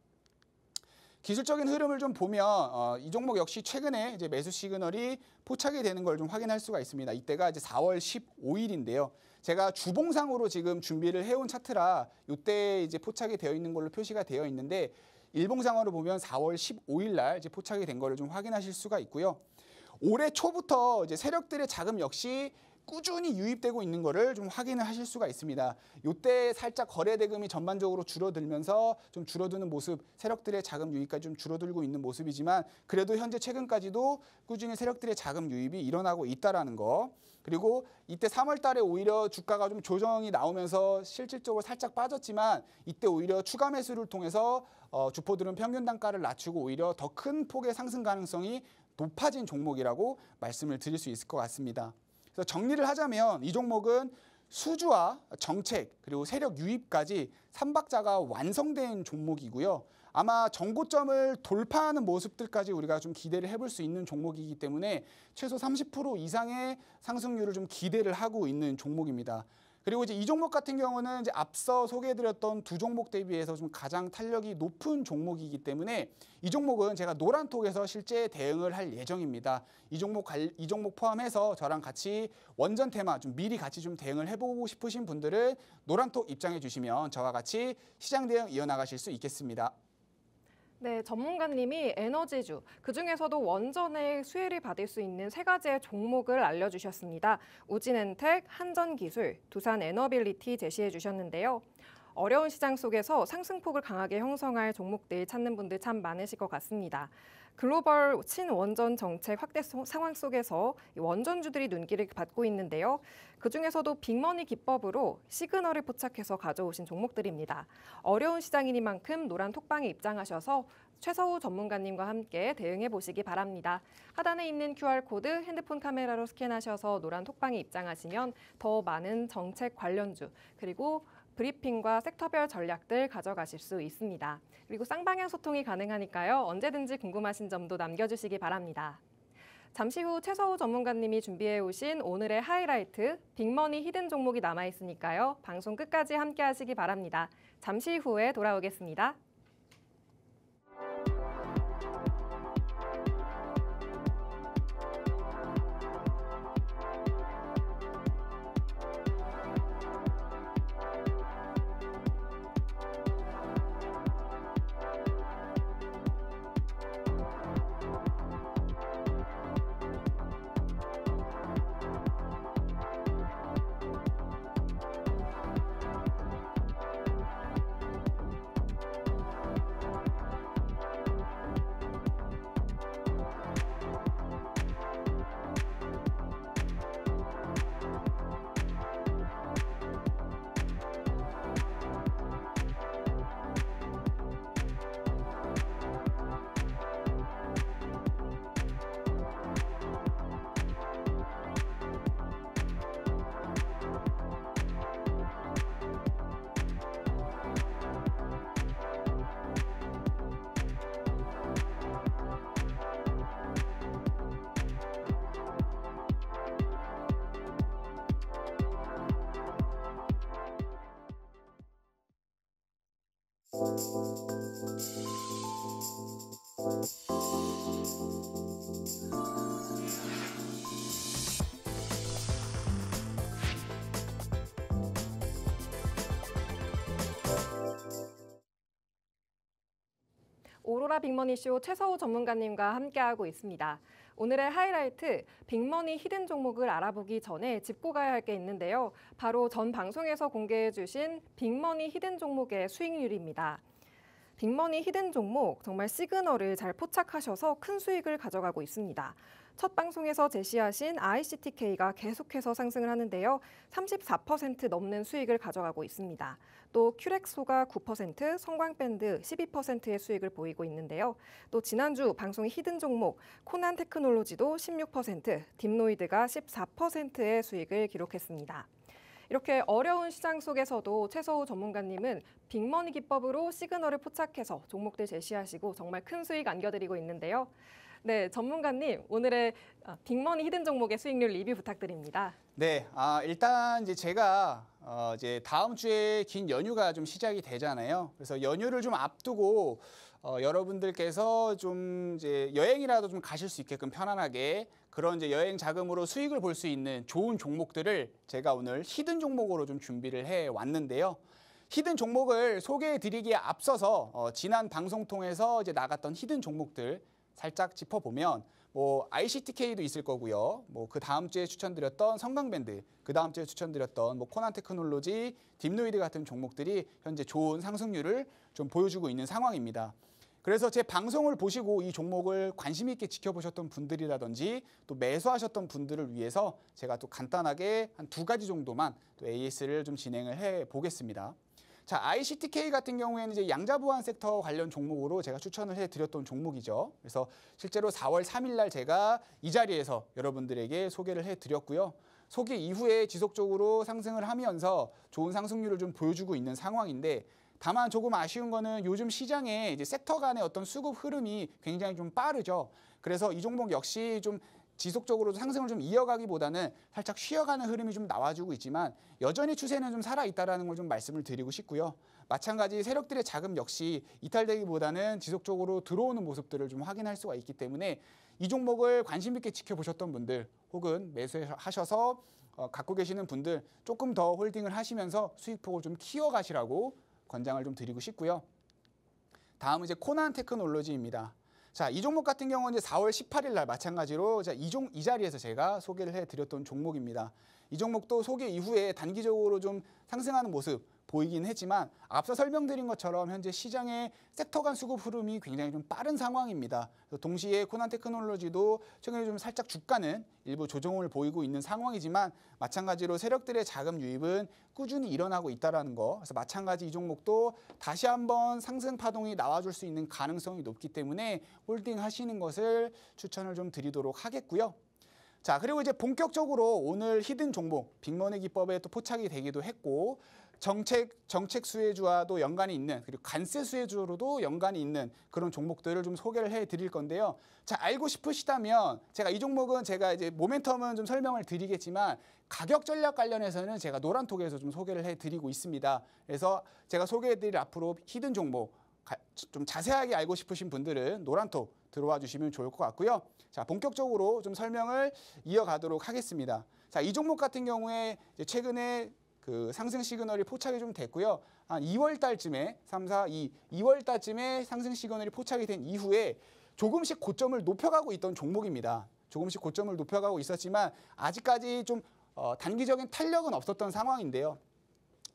기술적인 흐름을 좀 보면 이 종목 역시 최근에 이제 매수 시그널이 포착이 되는 걸 좀 확인할 수가 있습니다. 이때가 이제 4월 15일인데요. 제가 주봉상으로 지금 준비를 해온 차트라 이때 이제 포착이 되어 있는 걸로 표시가 되어 있는데, 일봉상으로 보면 4월 15일 날 이제 포착이 된 거를 좀 확인하실 수가 있고요. 올해 초부터 이제 세력들의 자금 역시 꾸준히 유입되고 있는 거를 좀 확인을 하실 수가 있습니다. 이때 살짝 거래 대금이 전반적으로 줄어들면서 좀 줄어드는 모습, 세력들의 자금 유입까지 좀 줄어들고 있는 모습이지만 그래도 현재 최근까지도 꾸준히 세력들의 자금 유입이 일어나고 있다라는 거. 그리고 이때 3월 달에 오히려 주가가 좀 조정이 나오면서 실질적으로 살짝 빠졌지만 이때 오히려 추가 매수를 통해서 주포들은 평균 단가를 낮추고 오히려 더 큰 폭의 상승 가능성이 높아진 종목이라고 말씀을 드릴 수 있을 것 같습니다. 그래서 정리를 하자면 이 종목은 수주와 정책 그리고 세력 유입까지 3박자가 완성된 종목이고요. 아마 정고점을 돌파하는 모습들까지 우리가 좀 기대를 해볼 수 있는 종목이기 때문에 최소 30% 이상의 상승률을 좀 기대를 하고 있는 종목입니다. 그리고 이제 이 종목 같은 경우는 이제 앞서 소개해드렸던 두 종목 대비해서 좀 가장 탄력이 높은 종목이기 때문에 이 종목은 제가 노란톡에서 실제 대응을 할 예정입니다. 이 종목 포함해서 저랑 같이 원전 테마 좀 미리 같이 좀 대응을 해보고 싶으신 분들은 노란톡 입장해 주시면 저와 같이 시장 대응 이어나가실 수 있겠습니다. 네, 전문가님이 에너지주, 그중에서도 원전의 수혜를 받을 수 있는 세 가지의 종목을 알려주셨습니다. 우진엔텍, 한전기술, 두산에너빌리티 제시해 주셨는데요. 어려운 시장 속에서 상승폭을 강하게 형성할 종목들 찾는 분들 참 많으실 것 같습니다. 글로벌 친원전 정책 확대 상황 속에서 원전주들이 눈길을 받고 있는데요. 그중에서도 빅머니 기법으로 시그널을 포착해서 가져오신 종목들입니다. 어려운 시장이니만큼 노란 톡방에 입장하셔서 최서우 전문가님과 함께 대응해 보시기 바랍니다. 하단에 있는 QR코드 핸드폰 카메라로 스캔하셔서 노란 톡방에 입장하시면 더 많은 정책 관련주 그리고 브리핑과 섹터별 전략들 가져가실 수 있습니다. 그리고 쌍방향 소통이 가능하니까요. 언제든지 궁금하신 점도 남겨주시기 바랍니다. 잠시 후 최서우 전문가님이 준비해 오신 오늘의 하이라이트, 빅머니 히든 종목이 남아있으니까요. 방송 끝까지 함께 하시기 바랍니다. 잠시 후에 돌아오겠습니다. 오로라 빅머니쇼 최서우 전문가님과 함께하고 있습니다. 오늘의 하이라이트, 빅머니 히든 종목을 알아보기 전에 짚고 가야 할 게 있는데요. 바로 전 방송에서 공개해 주신 빅머니 히든 종목의 수익률입니다. 빅머니 히든 종목 정말 시그널을 잘 포착하셔서 큰 수익을 가져가고 있습니다. 첫 방송에서 제시하신 ICTK가 계속해서 상승을 하는데요. 34% 넘는 수익을 가져가고 있습니다. 또 큐렉소가 9%, 성광밴드 12%의 수익을 보이고 있는데요. 또 지난주 방송의 히든 종목 코난 테크놀로지도 16%, 딥노이드가 14%의 수익을 기록했습니다. 이렇게 어려운 시장 속에서도 최서우 전문가님은 빅머니 기법으로 시그널을 포착해서 종목들 제시하시고 정말 큰 수익 안겨드리고 있는데요. 네, 전문가님 오늘의 빅머니 히든 종목의 수익률 리뷰 부탁드립니다. 네, 일단 이제 제가 이제 다음 주에 긴 연휴가 좀 시작이 되잖아요. 그래서 연휴를 좀 앞두고 여러분들께서 좀 이제 여행이라도 좀 가실 수 있게끔 편안하게 그런 이제 여행 자금으로 수익을 볼 수 있는 좋은 종목들을 제가 오늘 히든 종목으로 좀 준비를 해 왔는데요. 히든 종목을 소개해 드리기에 앞서서 지난 방송 통해서 이제 나갔던 히든 종목들 살짝 짚어보면 뭐 ICTK도 있을 거고요. 뭐 그 다음 주에 추천드렸던 성광밴드, 그 다음 주에 추천드렸던 뭐 코난 테크놀로지, 딥노이드 같은 종목들이 현재 좋은 상승률을 좀 보여주고 있는 상황입니다. 그래서 제 방송을 보시고 이 종목을 관심 있게 지켜보셨던 분들이라든지 또 매수하셨던 분들을 위해서 제가 또 간단하게 한 2가지 정도만 또 AS를 좀 진행을 해 보겠습니다. 자, ICTK 같은 경우에는 이제 양자보안 섹터 관련 종목으로 제가 추천을 해드렸던 종목이죠. 그래서 실제로 4월 3일 날 제가 이 자리에서 여러분들에게 소개를 해드렸고요. 소개 이후에 지속적으로 상승을 하면서 좋은 상승률을 좀 보여주고 있는 상황인데 다만 조금 아쉬운 거는 요즘 시장에 이제 섹터 간의 어떤 수급 흐름이 굉장히 좀 빠르죠. 그래서 이 종목 역시 좀 지속적으로 상승을 좀 이어가기보다는 살짝 쉬어가는 흐름이 좀 나와주고 있지만 여전히 추세는 좀 살아있다는 걸 좀 말씀을 드리고 싶고요. 마찬가지 세력들의 자금 역시 이탈되기보다는 지속적으로 들어오는 모습들을 좀 확인할 수가 있기 때문에 이 종목을 관심 있게 지켜보셨던 분들 혹은 매수하셔서 갖고 계시는 분들 조금 더 홀딩을 하시면서 수익폭을 좀 키워가시라고 권장을 좀 드리고 싶고요. 다음은 이제 코난 테크놀로지입니다. 자, 이 종목 같은 경우는 이제 4월 18일 날 마찬가지로 이 자리에서 제가 소개를 해드렸던 종목입니다. 이 종목도 소개 이후에 단기적으로 좀 상승하는 모습 보이긴 했지만 앞서 설명드린 것처럼 현재 시장의 섹터 간 수급 흐름이 굉장히 좀 빠른 상황입니다. 동시에 코난 테크놀로지도 최근에 좀 살짝 주가는 일부 조정을 보이고 있는 상황이지만 마찬가지로 세력들의 자금 유입은 꾸준히 일어나고 있다는 거. 그래서 마찬가지 이 종목도 다시 한번 상승 파동이 나와줄 수 있는 가능성이 높기 때문에 홀딩 하시는 것을 추천을 좀 드리도록 하겠고요. 자, 그리고 이제 본격적으로 오늘 히든 종목 빅머니 기법에 또 포착이 되기도 했고 정책 수혜주와도 연관이 있는 그리고 관세 수혜주로도 연관이 있는 그런 종목들을 좀 소개를 해드릴 건데요. 자, 알고 싶으시다면 제가 이 종목은 제가 이제 모멘텀은 좀 설명을 드리겠지만 가격 전략 관련해서는 제가 노란톡에서 좀 소개를 해드리고 있습니다. 그래서 제가 소개해드릴 앞으로 히든 종목 좀 자세하게 알고 싶으신 분들은 노란톡 들어와 주시면 좋을 것 같고요. 자, 본격적으로 좀 설명을 이어가도록 하겠습니다. 자, 이 종목 같은 경우에 이제 최근에 그 상승 시그널이 포착이 좀 됐고요. 한 2월 달쯤에 2월 달쯤에 상승 시그널이 포착이 된 이후에 조금씩 고점을 높여가고 있던 종목입니다. 조금씩 고점을 높여가고 있었지만 아직까지 좀 단기적인 탄력은 없었던 상황인데요.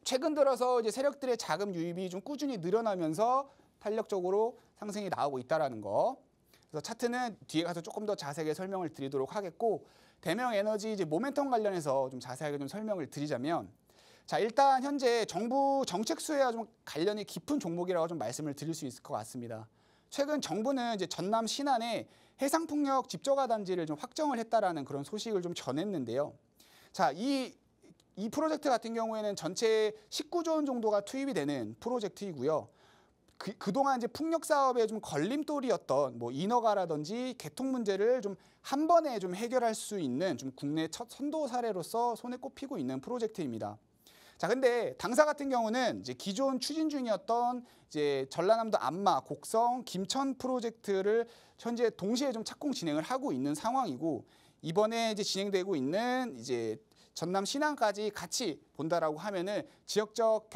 최근 들어서 이제 세력들의 자금 유입이 좀 꾸준히 늘어나면서 탄력적으로 상승이 나오고 있다라는 거. 그래서 차트는 뒤에 가서 조금 더 자세하게 설명을 드리도록 하겠고 대명 에너지 이제 모멘텀 관련해서 좀 자세하게 좀 설명을 드리자면 자, 일단 현재 정부 정책 수혜와 좀 관련이 깊은 종목이라고 좀 말씀을 드릴 수 있을 것 같습니다. 최근 정부는 이제 전남 신안에 해상풍력 집저가 단지를 좀 확정을 했다라는 그런 소식을 좀 전했는데요. 자, 이 프로젝트 같은 경우에는 전체 19조 원 정도가 투입이 되는 프로젝트이고요. 그동안 이제 풍력 사업에 좀 걸림돌이었던 뭐 인허가라든지 개통 문제를 좀 한 번에 좀 해결할 수 있는 좀 국내 첫 선도 사례로서 손에 꼽히고 있는 프로젝트입니다. 자, 근데 당사 같은 경우는 이제 기존 추진 중이었던 이제 전라남도 안마, 곡성, 김천 프로젝트를 현재 동시에 좀 착공 진행을 하고 있는 상황이고 이번에 이제 진행되고 있는 이제 전남 신안까지 같이 본다라고 하면은 지역적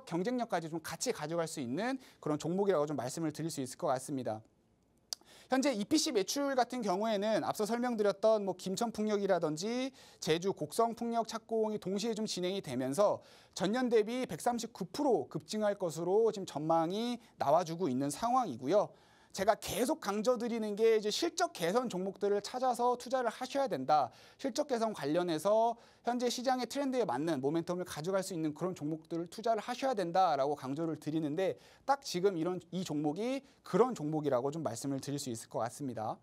경쟁력까지 좀 같이 가져갈 수 있는 그런 종목이라고 좀 말씀을 드릴 수 있을 것 같습니다. 현재 EPC 매출 같은 경우에는 앞서 설명드렸던 뭐 김천풍력이라든지 제주 곡성풍력 착공이 동시에 좀 진행이 되면서 전년 대비 139% 급증할 것으로 지금 전망이 나와주고 있는 상황이고요. 제가 계속 강조드리는 게 이제 실적 개선 종목들을 찾아서 투자를 하셔야 된다. 실적 개선 관련해서 현재 시장의 트렌드에 맞는 모멘텀을 가져갈 수 있는 그런 종목들을 투자를 하셔야 된다라고 강조를 드리는데 딱 지금 이 종목이 그런 종목이라고 좀 말씀을 드릴 수 있을 것 같습니다.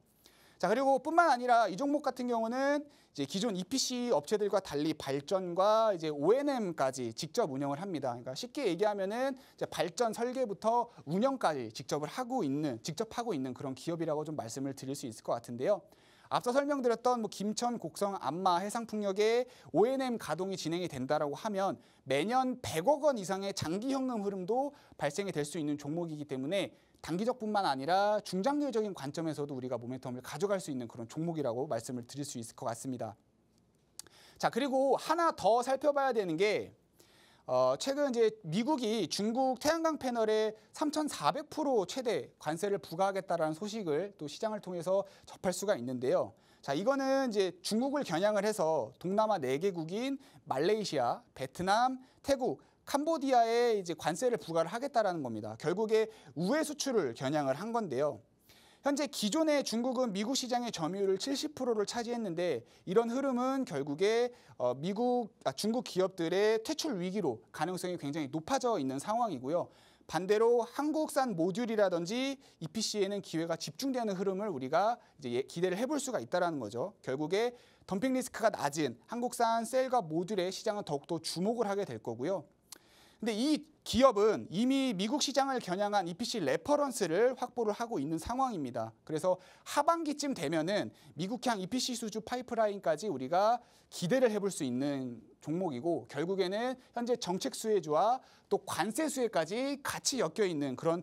자, 그리고 뿐만 아니라 이 종목 같은 경우는 이제 기존 EPC 업체들과 달리 발전과 이제 O&M까지 직접 운영을 합니다. 그러니까 쉽게 얘기하면은 이제 발전 설계부터 운영까지 직접 하고 있는 그런 기업이라고 좀 말씀을 드릴 수 있을 것 같은데요. 앞서 설명드렸던 뭐 김천, 곡성, 안마, 해상풍력의 O&M 가동이 진행이 된다라고 하면 매년 100억 원 이상의 장기 현금 흐름도 발생이 될 수 있는 종목이기 때문에 단기적뿐만 아니라 중장기적인 관점에서도 우리가 모멘텀을 가져갈 수 있는 그런 종목이라고 말씀을 드릴 수 있을 것 같습니다. 자, 그리고 하나 더 살펴봐야 되는 게 최근 이제 미국이 중국 태양광 패널에 3,400% 최대 관세를 부과하겠다라는 소식을 또 시장을 통해서 접할 수가 있는데요. 자, 이거는 이제 중국을 겨냥을 해서 동남아 4개국인 말레이시아, 베트남, 태국, 캄보디아에 이제 관세를 부과를 하겠다라는 겁니다. 결국에 우회 수출을 겨냥을 한 건데요. 현재 기존의 중국은 미국 시장의 점유율을 70%를 차지했는데 이런 흐름은 결국에 중국 기업들의 퇴출 위기로 가능성이 굉장히 높아져 있는 상황이고요. 반대로 한국산 모듈이라든지 EPC에는 기회가 집중되는 흐름을 우리가 이제 기대를 해볼 수가 있다는 거죠. 결국에 덤핑 리스크가 낮은 한국산 셀과 모듈의 시장은 더욱더 주목을 하게 될 거고요. 근데 이 기업은 이미 미국 시장을 겨냥한 EPC 레퍼런스를 확보를 하고 있는 상황입니다. 그래서 하반기쯤 되면은 미국향 EPC 수주 파이프라인까지 우리가 기대를 해볼 수 있는 종목이고 결국에는 현재 정책 수혜주와 또 관세 수혜까지 같이 엮여 있는 그런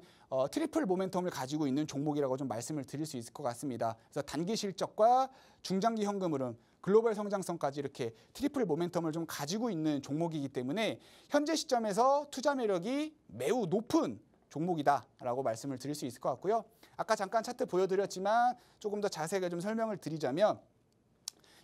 트리플 모멘텀을 가지고 있는 종목이라고 좀 말씀을 드릴 수 있을 것 같습니다. 그래서 단기 실적과 중장기 현금 흐름, 글로벌 성장성까지 이렇게 트리플 모멘텀을 좀 가지고 있는 종목이기 때문에 현재 시점에서 투자 매력이 매우 높은 종목이다라고 말씀을 드릴 수 있을 것 같고요. 아까 잠깐 차트 보여드렸지만 조금 더 자세하게 좀 설명을 드리자면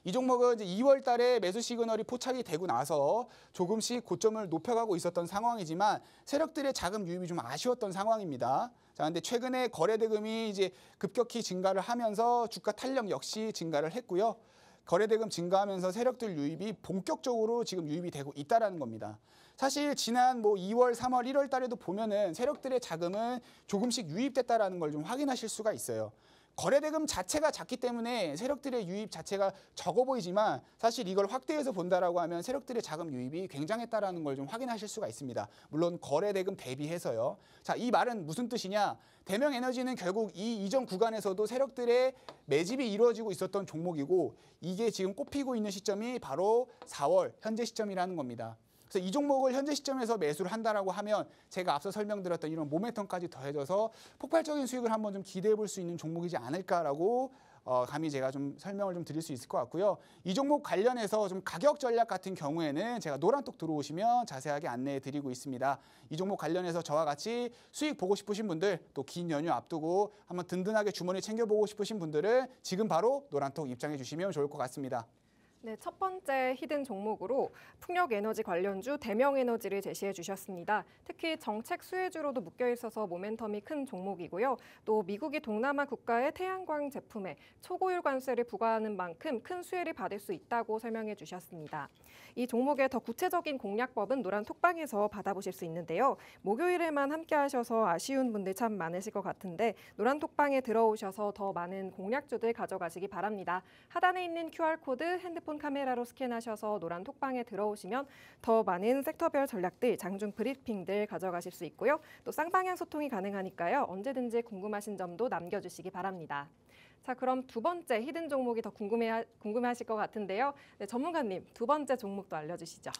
이 종목은 이제 2월 달에 매수 시그널이 포착이 되고 나서 조금씩 고점을 높여가고 있었던 상황이지만 세력들의 자금 유입이 좀 아쉬웠던 상황입니다. 자, 근데 최근에 거래 대금이 이제 급격히 증가를 하면서 주가 탄력 역시 증가를 했고요. 거래 대금 증가하면서 세력들 유입이 본격적으로 지금 유입이 되고 있다라는 겁니다. 사실 지난 2월, 3월, 1월 달에도 보면은 세력들의 자금은 조금씩 유입됐다라는 걸 좀 확인하실 수가 있어요. 거래 대금 자체가 작기 때문에 세력들의 유입 자체가 적어 보이지만 사실 이걸 확대해서 본다라고 하면 세력들의 자금 유입이 굉장했다라는 걸 좀 확인하실 수가 있습니다. 물론 거래 대금 대비해서요. 자, 이 말은 무슨 뜻이냐? 대명에너지는 결국 이 이전 구간에서도 세력들의 매집이 이루어지고 있었던 종목이고 이게 지금 꼽히고 있는 시점이 바로 4월 현재 시점이라는 겁니다. 그래서 이 종목을 현재 시점에서 매수를 한다라고 하면 제가 앞서 설명드렸던 이런 모멘텀까지 더해져서 폭발적인 수익을 한번 좀 기대해 볼 수 있는 종목이지 않을까라고 감히 제가 좀 설명을 좀 드릴 수 있을 것 같고요. 이 종목 관련해서 좀 가격 전략 같은 경우에는 제가 노란톡 들어오시면 자세하게 안내해 드리고 있습니다. 이 종목 관련해서 저와 같이 수익 보고 싶으신 분들 또 긴 연휴 앞두고 한번 든든하게 주머니 챙겨보고 싶으신 분들은 지금 바로 노란톡 입장해 주시면 좋을 것 같습니다. 네, 첫 번째 히든 종목으로 풍력에너지 관련주 대명에너지를 제시해 주셨습니다. 특히 정책 수혜주로도 묶여 있어서 모멘텀이 큰 종목이고요. 또 미국이 동남아 국가의 태양광 제품에 초고율 관세를 부과하는 만큼 큰 수혜를 받을 수 있다고 설명해 주셨습니다. 이 종목의 더 구체적인 공략법은 노란 톡방에서 받아보실 수 있는데요. 목요일에만 함께 하셔서 아쉬운 분들 참 많으실 것 같은데 노란 톡방에 들어오셔서 더 많은 공략주들 가져가시기 바랍니다. 하단에 있는 QR코드 핸드폰 카메라로 스캔하셔서 노란 톡방에 들어오시면 더 많은 섹터별 전략들, 장중 브리핑들 가져가실 수 있고요. 또 쌍방향 소통이 가능하니까요. 언제든지 궁금하신 점도 남겨주시기 바랍니다. 자, 그럼 두 번째 히든 종목이 더 궁금해하실 것 같은데요. 네, 전문가님, 두 번째 종목도 알려주시죠.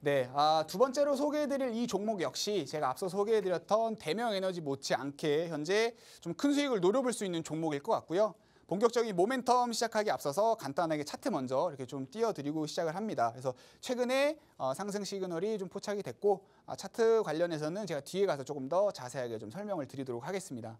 네, 두 번째로 소개해드릴 이 종목 역시 제가 앞서 소개해드렸던 대명에너지 못지않게 현재 좀 큰 수익을 노려볼 수 있는 종목일 것 같고요. 본격적인 모멘텀 시작하기 앞서서 간단하게 차트 먼저 이렇게 좀 띄워드리고 시작을 합니다. 그래서 최근에 상승 시그널이 좀 포착이 됐고 차트 관련해서는 제가 뒤에 가서 조금 더 자세하게 좀 설명을 드리도록 하겠습니다.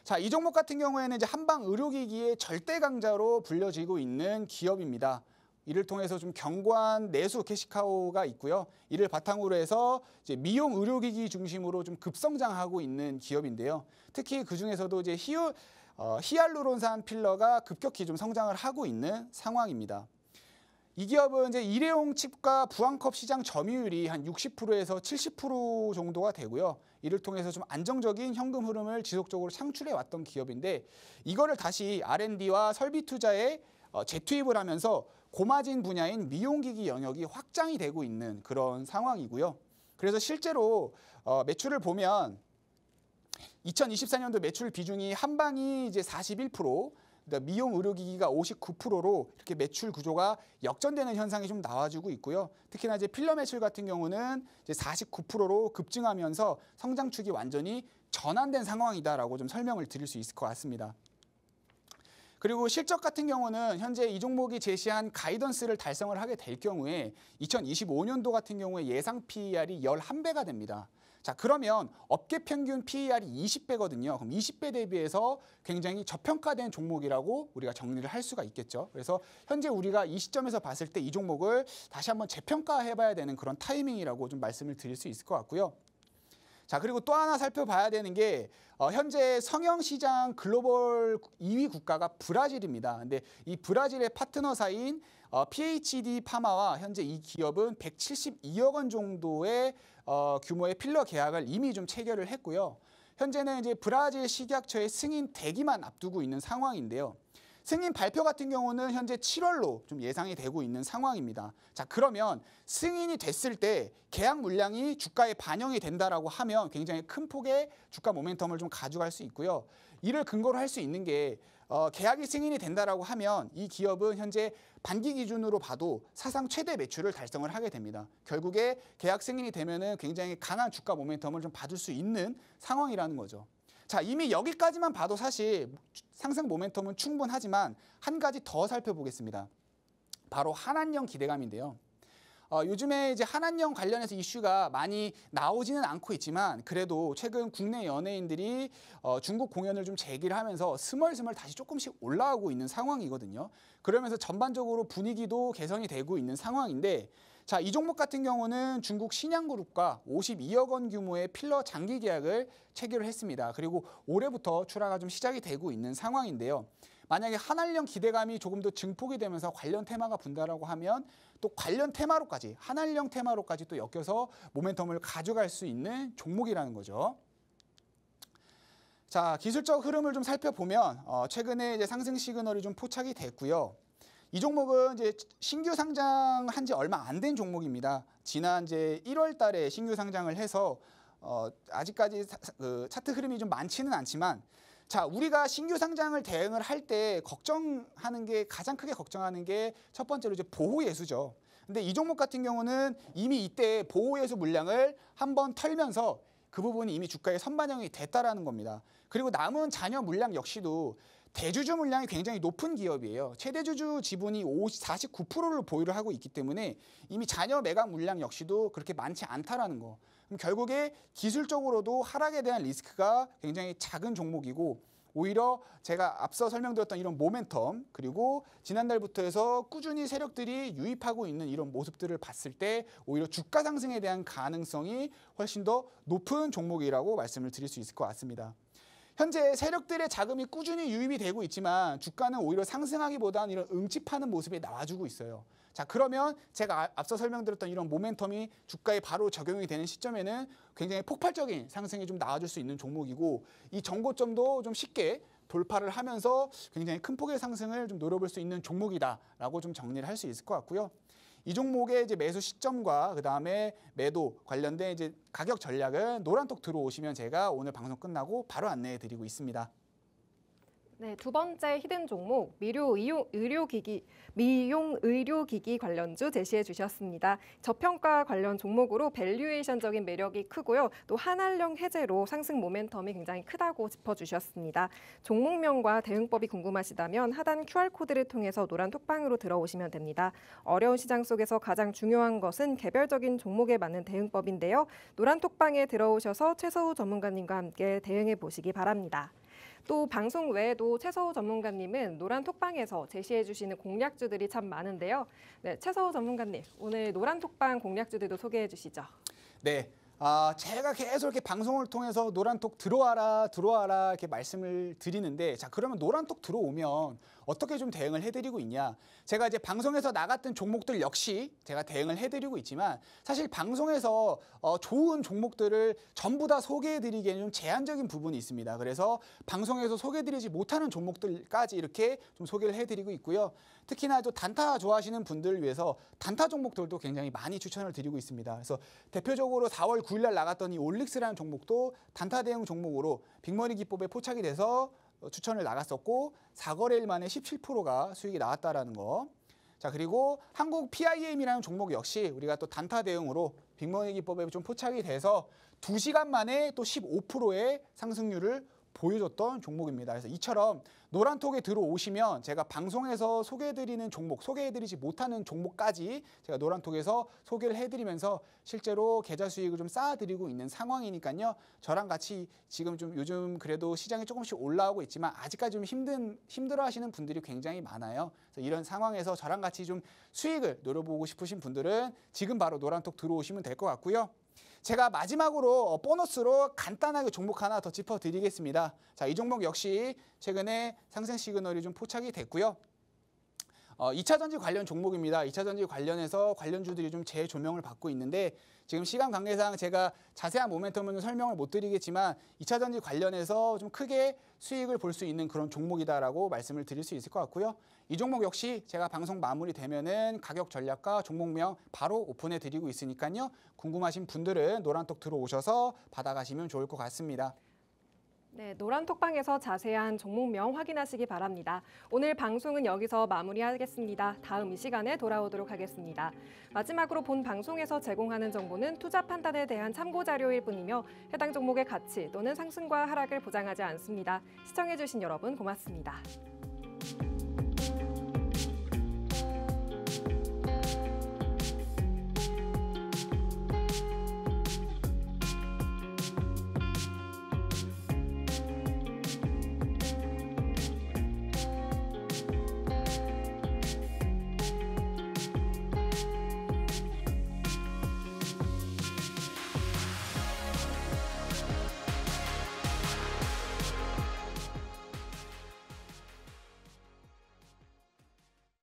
자, 이 종목 같은 경우에는 이제 한방 의료기기의 절대 강자로 불려지고 있는 기업입니다. 이를 통해서 좀 견고한 내수 캐시카우가 있고요. 이를 바탕으로 해서 이제 미용 의료기기 중심으로 좀 급성장하고 있는 기업인데요. 특히 그 중에서도 이제 히알루론산 필러가 급격히 좀 성장을 하고 있는 상황입니다. 이 기업은 이제 일회용 칩과 부항컵 시장 점유율이 한 60%에서 70% 정도가 되고요. 이를 통해서 좀 안정적인 현금 흐름을 지속적으로 창출해 왔던 기업인데 이거를 다시 R&D와 설비 투자에 재투입을 하면서 고마진 분야인 미용기기 영역이 확장이 되고 있는 그런 상황이고요. 그래서 실제로 매출을 보면 2024년도 매출 비중이 한방이 이제 41%, 미용 의료기기가 59%로 이렇게 매출 구조가 역전되는 현상이 좀 나와주고 있고요. 특히나 이제 필러 매출 같은 경우는 이제 49%로 급증하면서 성장축이 완전히 전환된 상황이다라고 좀 설명을 드릴 수 있을 것 같습니다. 그리고 실적 같은 경우는 현재 이 종목이 제시한 가이던스를 달성을 하게 될 경우에 2025년도 같은 경우에 예상 PER이 11배가 됩니다. 자, 그러면 업계 평균 PER이 20배거든요. 그럼 20배 대비해서 굉장히 저평가된 종목이라고 우리가 정리를 할 수가 있겠죠. 그래서 현재 우리가 이 시점에서 봤을 때 이 종목을 다시 한번 재평가해봐야 되는 그런 타이밍이라고 좀 말씀을 드릴 수 있을 것 같고요. 자, 그리고 또 하나 살펴봐야 되는 게 현재 성형 시장 글로벌 2위 국가가 브라질입니다. 근데 이 브라질의 파트너사인 PHD 파마와 현재 이 기업은 172억 원 정도의 규모의 필러 계약을 이미 좀 체결을 했고요. 현재는 이제 브라질 식약처의 승인 대기만 앞두고 있는 상황인데요. 승인 발표 같은 경우는 현재 7월로 좀 예상이 되고 있는 상황입니다. 자, 그러면 승인이 됐을 때 계약 물량이 주가에 반영이 된다라고 하면 굉장히 큰 폭의 주가 모멘텀을 좀 가져갈 수 있고요. 이를 근거로 할 수 있는 게 계약이 승인이 된다라고 하면 이 기업은 현재 반기 기준으로 봐도 사상 최대 매출을 달성을 하게 됩니다. 결국에 계약 승인이 되면은 굉장히 강한 주가 모멘텀을 좀 받을 수 있는 상황이라는 거죠. 자, 이미 여기까지만 봐도 사실 상승 모멘텀은 충분하지만 한 가지 더 살펴보겠습니다. 바로 한안령 기대감인데요. 요즘에 이제 한한령 관련해서 이슈가 많이 나오지는 않고 있지만 그래도 최근 국내 연예인들이 중국 공연을 좀 재개를 하면서 스멀스멀 다시 조금씩 올라오고 있는 상황이거든요. 그러면서 전반적으로 분위기도 개선이 되고 있는 상황인데 자, 이 종목 같은 경우는 중국 신양그룹과 52억 원 규모의 필러 장기 계약을 체결을 했습니다. 그리고 올해부터 출하가 좀 시작이 되고 있는 상황인데요. 만약에 한한령 기대감이 조금 더 증폭이 되면서 관련 테마가 분다라고 하면 또 관련 테마로까지 한한령 테마로까지 또 엮여서 모멘텀을 가져갈 수 있는 종목이라는 거죠. 자, 기술적 흐름을 좀 살펴보면 최근에 이제 상승 시그널이 좀 포착이 됐고요. 이 종목은 이제 신규 상장한 지 얼마 안 된 종목입니다. 지난 이제 1월 달에 신규 상장을 해서 아직까지 차트 흐름이 좀 많지는 않지만 자, 우리가 신규 상장을 대응을 할 때 걱정하는 게 가장 크게 걱정하는 게 첫 번째로 이제 보호예수죠. 근데 이 종목 같은 경우는 이미 이때 보호예수 물량을 한번 털면서 그 부분이 이미 주가에 선반영이 됐다라는 겁니다. 그리고 남은 잔여 물량 역시도 대주주 물량이 굉장히 높은 기업이에요. 최대 주주 지분이 49%를 보유를 하고 있기 때문에 이미 잔여 매각 물량 역시도 그렇게 많지 않다라는 거. 그럼 결국에 기술적으로도 하락에 대한 리스크가 굉장히 작은 종목이고 오히려 제가 앞서 설명드렸던 이런 모멘텀 그리고 지난달부터 해서 꾸준히 세력들이 유입하고 있는 이런 모습들을 봤을 때 오히려 주가 상승에 대한 가능성이 훨씬 더 높은 종목이라고 말씀을 드릴 수 있을 것 같습니다. 현재 세력들의 자금이 꾸준히 유입이 되고 있지만 주가는 오히려 상승하기보다는 이런 응집하는 모습이 나와주고 있어요. 자, 그러면 제가 앞서 설명드렸던 이런 모멘텀이 주가에 바로 적용이 되는 시점에는 굉장히 폭발적인 상승이 좀 나와줄 수 있는 종목이고 이 정고점도 좀 쉽게 돌파를 하면서 굉장히 큰 폭의 상승을 좀 노려볼 수 있는 종목이다라고 좀 정리를 할 수 있을 것 같고요. 이 종목의 이제 매수 시점과 그 다음에 매도 관련된 이제 가격 전략은 노란톡 들어오시면 제가 오늘 방송 끝나고 바로 안내해 드리고 있습니다. 네, 두 번째 히든 종목 미용 의료기기 관련주 제시해 주셨습니다. 저평가 관련 종목으로 밸류에이션적인 매력이 크고요. 또 한한령 해제로 상승 모멘텀이 굉장히 크다고 짚어주셨습니다. 종목명과 대응법이 궁금하시다면 하단 QR코드를 통해서 노란 톡방으로 들어오시면 됩니다. 어려운 시장 속에서 가장 중요한 것은 개별적인 종목에 맞는 대응법인데요. 노란 톡방에 들어오셔서 최서우 전문가님과 함께 대응해 보시기 바랍니다. 또 방송 외에도 최서우 전문가님은 노란 톡방에서 제시해 주시는 공략주들이 참 많은데요. 네, 최서우 전문가님, 오늘 노란 톡방 공략주들도 소개해 주시죠. 네. 제가 계속 이렇게 방송을 통해서 노란톡 들어와라 이렇게 말씀을 드리는데 자, 그러면 노란톡 들어오면 어떻게 좀 대응을 해드리고 있냐. 제가 이제 방송에서 나갔던 종목들 역시 제가 대응을 해드리고 있지만 사실 방송에서 좋은 종목들을 전부 다 소개해드리기에는 좀 제한적인 부분이 있습니다. 그래서 방송에서 소개해드리지 못하는 종목들까지 이렇게 좀 소개를 해드리고 있고요. 특히나 또 단타 좋아하시는 분들을 위해서 단타 종목들도 굉장히 많이 추천을 드리고 있습니다. 그래서 대표적으로 4월 9일 날 나갔던 이 올릭스라는 종목도 단타 대응 종목으로 빅머니 기법에 포착이 돼서 추천을 나갔었고 4거래일 만에 17%가 수익이 나왔다라는 거. 자, 그리고 한국 PIM이라는 종목 역시 우리가 또 단타 대응으로 빅머니 기법에 좀 포착이 돼서 2시간 만에 또 15%의 상승률을 보여줬던 종목입니다. 그래서 이처럼 노란톡에 들어오시면 제가 방송에서 소개해드리는 종목, 소개해드리지 못하는 종목까지 제가 노란톡에서 소개를 해드리면서 실제로 계좌 수익을 좀 쌓아드리고 있는 상황이니까요. 저랑 같이 지금 좀 요즘 그래도 시장이 조금씩 올라오고 있지만 아직까지 좀 힘들어하시는 분들이 굉장히 많아요. 그래서 이런 상황에서 저랑 같이 좀 수익을 노려보고 싶으신 분들은 지금 바로 노란톡 들어오시면 될 것 같고요. 제가 마지막으로 보너스로 간단하게 종목 하나 더 짚어드리겠습니다. 자, 이 종목 역시 최근에 상승 시그널이 좀 포착이 됐고요. 2차 전지 관련 종목입니다. 2차 전지 관련해서 관련주들이 좀 재조명을 받고 있는데 지금 시간 관계상 제가 자세한 모멘텀은 설명을 못 드리겠지만 2차 전지 관련해서 좀 크게 수익을 볼 수 있는 그런 종목이다라고 말씀을 드릴 수 있을 것 같고요. 이 종목 역시 제가 방송 마무리되면은 가격 전략과 종목명 바로 오픈해 드리고 있으니까요. 궁금하신 분들은 노란톡 들어오셔서 받아가시면 좋을 것 같습니다. 네, 노란 톡방에서 자세한 종목명 확인하시기 바랍니다. 오늘 방송은 여기서 마무리하겠습니다. 다음 이 시간에 돌아오도록 하겠습니다. 마지막으로 본 방송에서 제공하는 정보는 투자 판단에 대한 참고 자료일 뿐이며 해당 종목의 가치 또는 상승과 하락을 보장하지 않습니다. 시청해주신 여러분 고맙습니다.